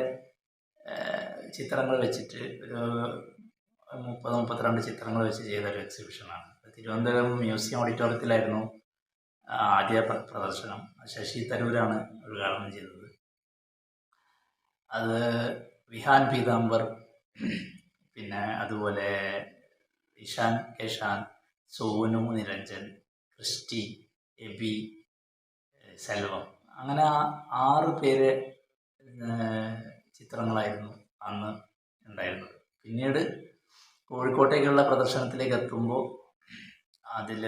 ചിത്രങ്ങൾ വെച്ചിട്ട് ഒരു 30-32 ചിത്രങ്ങൾ വെച്ച് ചെയ്തൊരു എക്സിബിഷനാണ്. തിരുവനന്തപുരം മ്യൂസിയം ഓഡിറ്റോറിയത്തിലായിരുന്നു ആദ്യ പ്രദർശനം. ശശി തരൂരാണ് ഉദ്ഘാടനം ചെയ്തത്. അത് വിഹാൻ പീതാംബർ, പിന്നെ അതുപോലെ ഇഷാൻ കേശാൻ, സോനു നിരഞ്ജൻ, ക്രിസ്റ്റി, എബി, സെൽവം, അങ്ങനെ 6 പേര് ചിത്രങ്ങളായിരുന്നു അന്ന് ഉണ്ടായിരുന്നത്. പിന്നീട് കോഴിക്കോട്ടേക്കുള്ള പ്രദർശനത്തിലേക്ക് എത്തുമ്പോൾ അതിൽ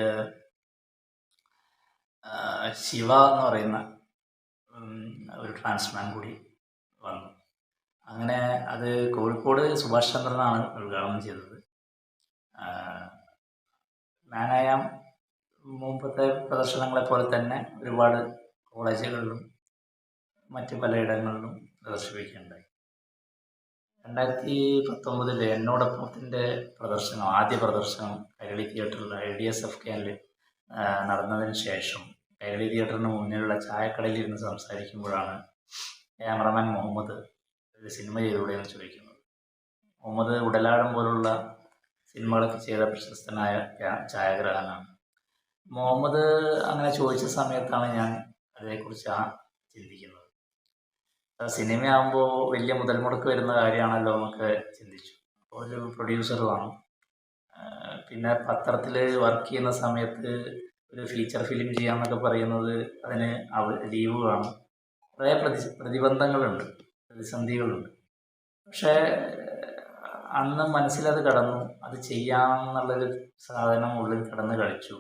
ശിവ എന്ന് പറയുന്ന ഒരു ട്രാൻസ്മാൻ കൂടി വന്നു. അങ്ങനെ അത് കോഴിക്കോട് സുഭാഷ് ചന്ദ്രനാണ് ഉദ്ഘാടനം ചെയ്തത്. മാൻ ഐ ആം മുമ്പത്തെ പ്രദർശനങ്ങളെ പോലെ തന്നെ ഒരുപാട് കോളേജുകളിലും മറ്റ് പലയിടങ്ങളിലും പ്രദർശിപ്പിക്കുകയുണ്ടായി. 2019 എന്നോടൊപ്പത്തിൻ്റെ പ്രദർശനം, ആദ്യ പ്രദർശനം കൈരളി തിയേറ്ററിൽ IDSFKയിൽ നടന്നതിന് ശേഷം കൈരളി തിയേറ്ററിന് മുന്നിലുള്ള ചായക്കടയിൽ ഇരുന്ന് സംസാരിക്കുമ്പോഴാണ് ക്യാമറമാൻ മുഹമ്മദ് ഒരു സിനിമ ചെയ്തുകൂടെ എന്ന് ചോദിക്കുന്നത്. മുഹമ്മദ് ഉടലാഴം പോലുള്ള സിനിമകളൊക്കെ ചെയ്ത പ്രശസ്തനായ ഛായാഗ്രാഹകനാണ്. മുഹമ്മദ് അങ്ങനെ ചോദിച്ച സമയത്താണ് ഞാൻ അതേക്കുറിച്ച് ചിന്തിക്കുന്നത്. സിനിമയാകുമ്പോൾ വലിയ മുതൽ മുടക്ക് വരുന്ന കാര്യമാണല്ലോ എന്നൊക്കെ ചിന്തിച്ചു. അപ്പോൾ ഒരു പ്രൊഡ്യൂസർ വേണം. പിന്നെ പത്രത്തിൽ വർക്ക് ചെയ്യുന്ന സമയത്ത് ഒരു ഫീച്ചർ ഫിലിം ചെയ്യാമെന്നൊക്കെ പറയുന്നത് അതിന് ലീവ് വേണം. കുറേ പ്രതിബന്ധങ്ങളുണ്ട്, പ്രതിസന്ധികളുണ്ട്. പക്ഷേ അന്ന് മനസ്സിലത് കടന്നു. അത് ചെയ്യാമെന്നുള്ളൊരു സാധനം ഉള്ളിൽ കിടന്ന് കളിച്ചു.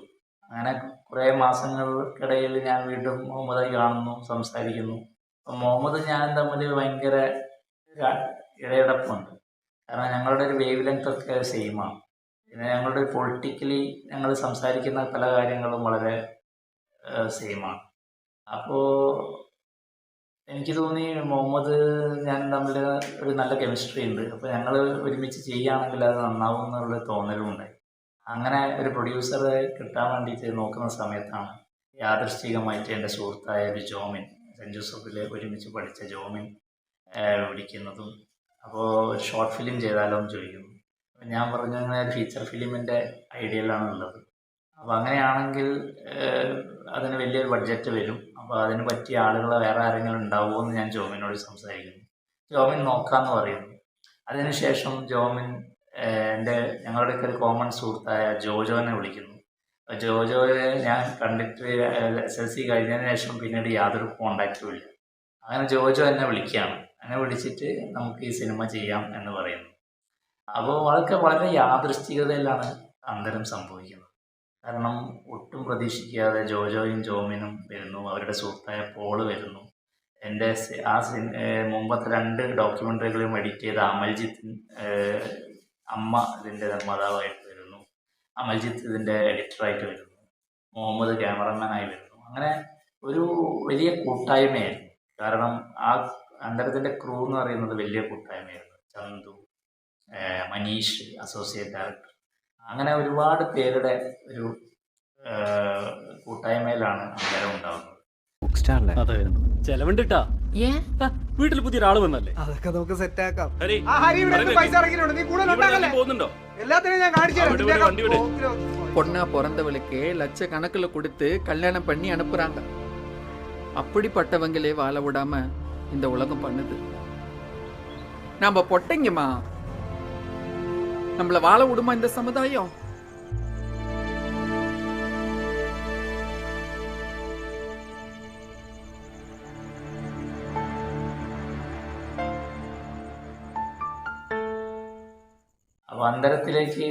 അങ്ങനെ കുറേ മാസങ്ങൾക്കിടയിൽ ഞാൻ വീണ്ടും മുഹമ്മദെ കാണുന്നു, സംസാരിക്കുന്നു. അപ്പം മുഹമ്മദ് ഞാൻ തമ്മിൽ ഭയങ്കര ഇഴയടപ്പുണ്ട്. കാരണം ഞങ്ങളുടെ ഒരു വേവ് ലെങ്ത് ഒക്കെ സെയിമാണ്. പിന്നെ ഞങ്ങളുടെ പൊളിറ്റിക്കലി ഞങ്ങൾ സംസാരിക്കുന്ന പല കാര്യങ്ങളും വളരെ സെയിമാണ്. അപ്പോൾ എനിക്ക് തോന്നി മുഹമ്മദ് ഞാൻ തമ്മിൽ ഒരു നല്ല കെമിസ്ട്രി ഉണ്ട്. അപ്പോൾ ഞങ്ങൾ ഒരുമിച്ച് ചെയ്യുകയാണെങ്കിൽ അത് നന്നാവും എന്നുള്ള തോന്നലും ഉണ്ടായി. അങ്ങനെ ഒരു പ്രൊഡ്യൂസറെ കിട്ടാൻ വേണ്ടിയിട്ട് നോക്കുന്ന സമയത്താണ് യാദൃശ്ചികമായിട്ട് എൻ്റെ സുഹൃത്തായ ഒരു ജോമിൻ, സെൻറ്റ് ജോസഫിൽ ഒരുമിച്ച് പഠിച്ച ജോമിൻ വിളിക്കുന്നതും. അപ്പോൾ ഷോർട്ട് ഫിലിം ചെയ്താലോ എന്ന് ചോദിക്കുന്നു. അപ്പം ഞാൻ പറഞ്ഞു അങ്ങനെ ഒരു ഫീച്ചർ ഫിലിമിൻ്റെ ഐഡിയയിലാണ് ഉള്ളത്. അപ്പോൾ അങ്ങനെയാണെങ്കിൽ അതിന് വലിയൊരു ബഡ്ജറ്റ് വരും. അപ്പോൾ അതിന് പറ്റിയ ആളുകൾ വേറെ ആരെങ്കിലും ഉണ്ടാവുമോ എന്ന് ഞാൻ ജോമിനോട് സംസാരിക്കുന്നു. ജോമിൻ നോക്കാമെന്ന് പറയുന്നു. അതിനുശേഷം ജോമിൻ ഞങ്ങളുടെയൊക്കെ ഒരു കോമൺ സുഹൃത്തായ ജോജോനെ വിളിക്കുന്നു. ജോജോയെ ഞാൻ കണ്ടിട്ട് SLC കഴിഞ്ഞതിന് ശേഷം പിന്നീട് യാതൊരു കോണ്ടാക്റ്റും ഇല്ല. അങ്ങനെ ജോജോ എന്നെ വിളിക്കുകയാണ്. അങ്ങനെ വിളിച്ചിട്ട് നമുക്ക് ഈ സിനിമ ചെയ്യാം എന്ന് പറയുന്നു. അപ്പോൾ വളരെ യാദൃശ്ചികതയിലാണ് അന്തരം സംഭവിക്കുന്നത്. കാരണം ഒട്ടും പ്രതീക്ഷിക്കാതെ ജോജോയും ജോമിനും വരുന്നു, അവരുടെ സുഹൃത്തായ പോള് വരുന്നു. എൻ്റെ മുമ്പത്തെ 2 ഡോക്യുമെൻ്ററികളും എഡിറ്റ് ചെയ്ത അമൽജിത്ത് അമ്മ ഇതിൻ്റെ നിർമ്മാതാവായിട്ട് വരുന്നു, അമൽജിത്ത് ഇതിൻ്റെ എഡിറ്ററായിട്ട് വരുന്നു, മുഹമ്മദ് ക്യാമറമാനായി വരുന്നു. അങ്ങനെ ഒരു വലിയ കൂട്ടായ്മയായിരുന്നു. കാരണം ആ അന്തരത്തിൻ്റെ ക്രൂ എന്ന് പറയുന്നത് വലിയ കൂട്ടായ്മയായിരുന്നു. ചന്തു, മനീഷ് അസോസിയേറ്റ് ഡയറക്ടർ, അങ്ങനെ ഒരുപാട് പേരുടെ ഒരു കൂട്ടായ്മയിലാണ് അന്തരം ഉണ്ടാകുന്നത്. ചെലവുണ്ടിട്ടാ വീട്ടിൽ പുതിയ ഒരാള് വന്നല്ലേ, അതൊക്കെ നമുക്ക് സെറ്റ് ആക്കാം. പോകുന്നുണ്ടോ? பொண்ணா பிறந்தவளுக்கு லட்சக்கணக்கில் கொடுத்து கல்யாணம் பண்ணி அனுப்புறாங்க. அப்படிப்பட்டவங்களே வாழ விடாம இந்த உலகம் பண்ணுது. நாம பொட்டைங்கம்மா, நம்மள வாழ விடுமா இந்த சமுதாயம்? അപ്പോൾ അന്തരത്തിലേക്ക്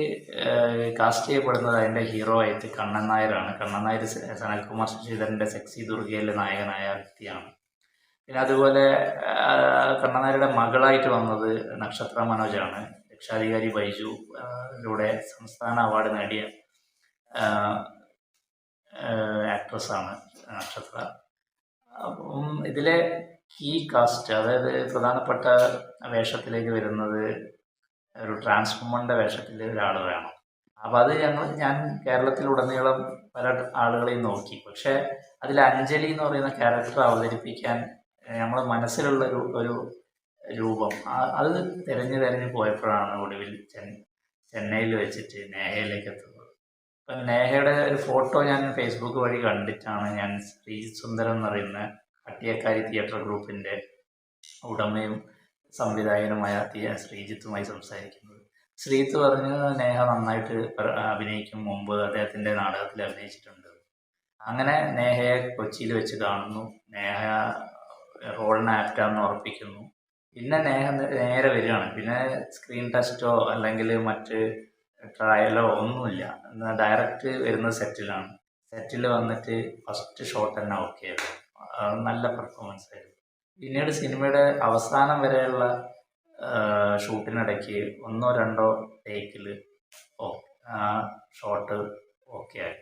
കാസ്റ്റ് ചെയ്യപ്പെടുന്നത് അതിൻ്റെ ഹീറോ ആയിട്ട് കണ്ണൻ നായരാണ്. കണ്ണൻ നായർ സനൽകുമാർ ശശിധരൻ്റെ സെക്സി ദുർഗയിലെ നായകനായ വ്യക്തിയാണ്. പിന്നെ അതുപോലെ കണ്ണൻ നായരുടെ മകളായിട്ട് വന്നത് നക്ഷത്ര മനോജാണ്. രക്ഷാധികാരി ബൈജുലൂടെ സംസ്ഥാന അവാർഡ് നേടിയ ആക്ട്രസ്സാണ് നക്ഷത്ര. അപ്പം ഇതിലെ കീ കാസ്റ്റ്, അതായത് പ്രധാനപ്പെട്ട വേഷത്തിലേക്ക് വരുന്നത് ഒരു ട്രാൻസ്ഫോമറിൻ്റെ വേഷത്തിൽ ഒരാൾ വേണം. അപ്പോൾ അത് ഞാൻ കേരളത്തിലുടനീളം പല ആളുകളെയും നോക്കി. പക്ഷേ അതിൽ അഞ്ജലി എന്ന് പറയുന്ന ക്യാരക്ടർ അവതരിപ്പിക്കാൻ നമ്മുടെ മനസ്സിലുള്ള ഒരു രൂപം അത് തിരഞ്ഞു പോയപ്പോഴാണ് ഒടുവിൽ ചെന്നൈയിൽ വെച്ചിട്ട് നേഹയിലേക്ക് എത്തുന്നത്. അപ്പം നേഹയുടെ ഒരു ഫോട്ടോ ഞാൻ ഫേസ്ബുക്ക് വഴി കണ്ടിട്ടാണ് ഞാൻ ശ്രീജിത്ത് സുന്ദരം എന്ന് പറയുന്ന കട്ടിയക്കാരി തിയേറ്റർ ഗ്രൂപ്പിൻ്റെ ഉടമയും സംവിധായകനുമായ ശ്രീജിത്തുമായി സംസാരിക്കുന്നത്. ശ്രീജിത്ത് പറഞ്ഞു നേഹ നന്നായിട്ട് അഭിനയിക്കും, മുമ്പ് അദ്ദേഹത്തിൻ്റെ നാടകത്തിൽ അഭിനയിച്ചിട്ടുണ്ട്. അങ്ങനെ നേഹയെ കൊച്ചിയിൽ വെച്ച് കാണുന്നു. നേഹ റോളിന് ആപ്റ്റാന്ന് ഉറപ്പിക്കുന്നു. പിന്നെ നേഹ നേരെ വരികയാണ്. പിന്നെ സ്ക്രീൻ ടെസ്റ്റോ അല്ലെങ്കിൽ മറ്റ് ട്രയലോ ഒന്നുമില്ല. ഡയറക്റ്റ് വരുന്ന സെറ്റിലാണ്. സെറ്റിൽ വന്നിട്ട് ഫസ്റ്റ് ഷോട്ട് തന്നെ ഓക്കെ ആയിരുന്നു. നല്ല പെർഫോമൻസ് ആയിരുന്നു. പിന്നീട് സിനിമയുടെ അവസാനം വരെയുള്ള ഷൂട്ടിനിടയ്ക്ക് 1-2 ടേക്കിൽ ഷോട്ട് ഓക്കെ ആയി.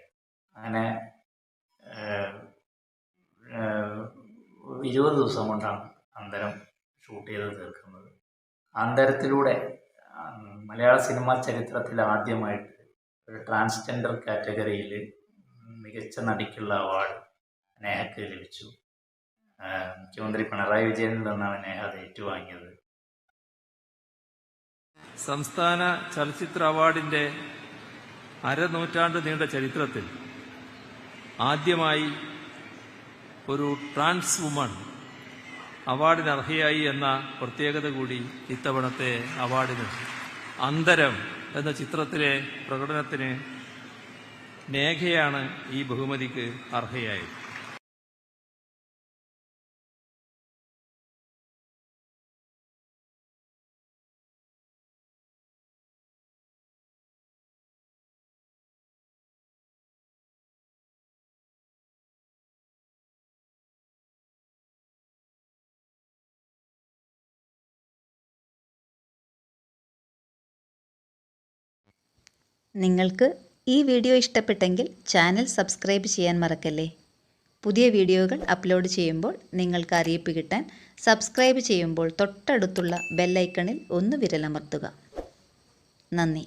അങ്ങനെ 20 ദിവസം കൊണ്ടാണ് അന്തരം ഷൂട്ട് ചെയ്ത് തീർക്കുന്നത്. അന്തരത്തിലൂടെ മലയാള സിനിമാ ചരിത്രത്തിൽ ആദ്യമായിട്ട് ഒരു ട്രാൻസ്ജെൻഡർ കാറ്റഗറിയിൽ മികച്ച നടിക്കുള്ള അവാർഡ് നേഹയ്ക്ക് ലഭിച്ചു. മുഖ്യമന്ത്രി പിണറായി വിജയനിൽ നിന്നാണ് നേഹ അത് ഏറ്റുവാങ്ങിയത്. സംസ്ഥാന ചലച്ചിത്ര അവാർഡിന്റെ അരനൂറ്റാണ്ട് നീണ്ട ചരിത്രത്തിൽ ആദ്യമായി ഒരു ട്രാൻസ് വുമൺ അവാർഡിന് അർഹയായി എന്ന പ്രത്യേകത കൂടി ഇത്തവണത്തെ അവാർഡിനുണ്ട്. അന്തരം എന്ന ചിത്രത്തിലെ പ്രകടനത്തിന് നേഘയാണ് ഈ ബഹുമതിക്ക് അർഹയായത്. നിങ്ങൾക്ക് ഈ വീഡിയോ ഇഷ്ടപ്പെട്ടെങ്കിൽ ചാനൽ സബ്സ്ക്രൈബ് ചെയ്യാൻ മറക്കല്ലേ. പുതിയ വീഡിയോകൾ അപ്ലോഡ് ചെയ്യുമ്പോൾ നിങ്ങൾക്ക് അറിയിപ്പ് കിട്ടാൻ സബ്സ്ക്രൈബ് ചെയ്യുമ്പോൾ തൊട്ടടുത്തുള്ള ബെല്ലൈക്കണിൽ ഒന്ന് വിരലമർത്തുക. നന്ദി.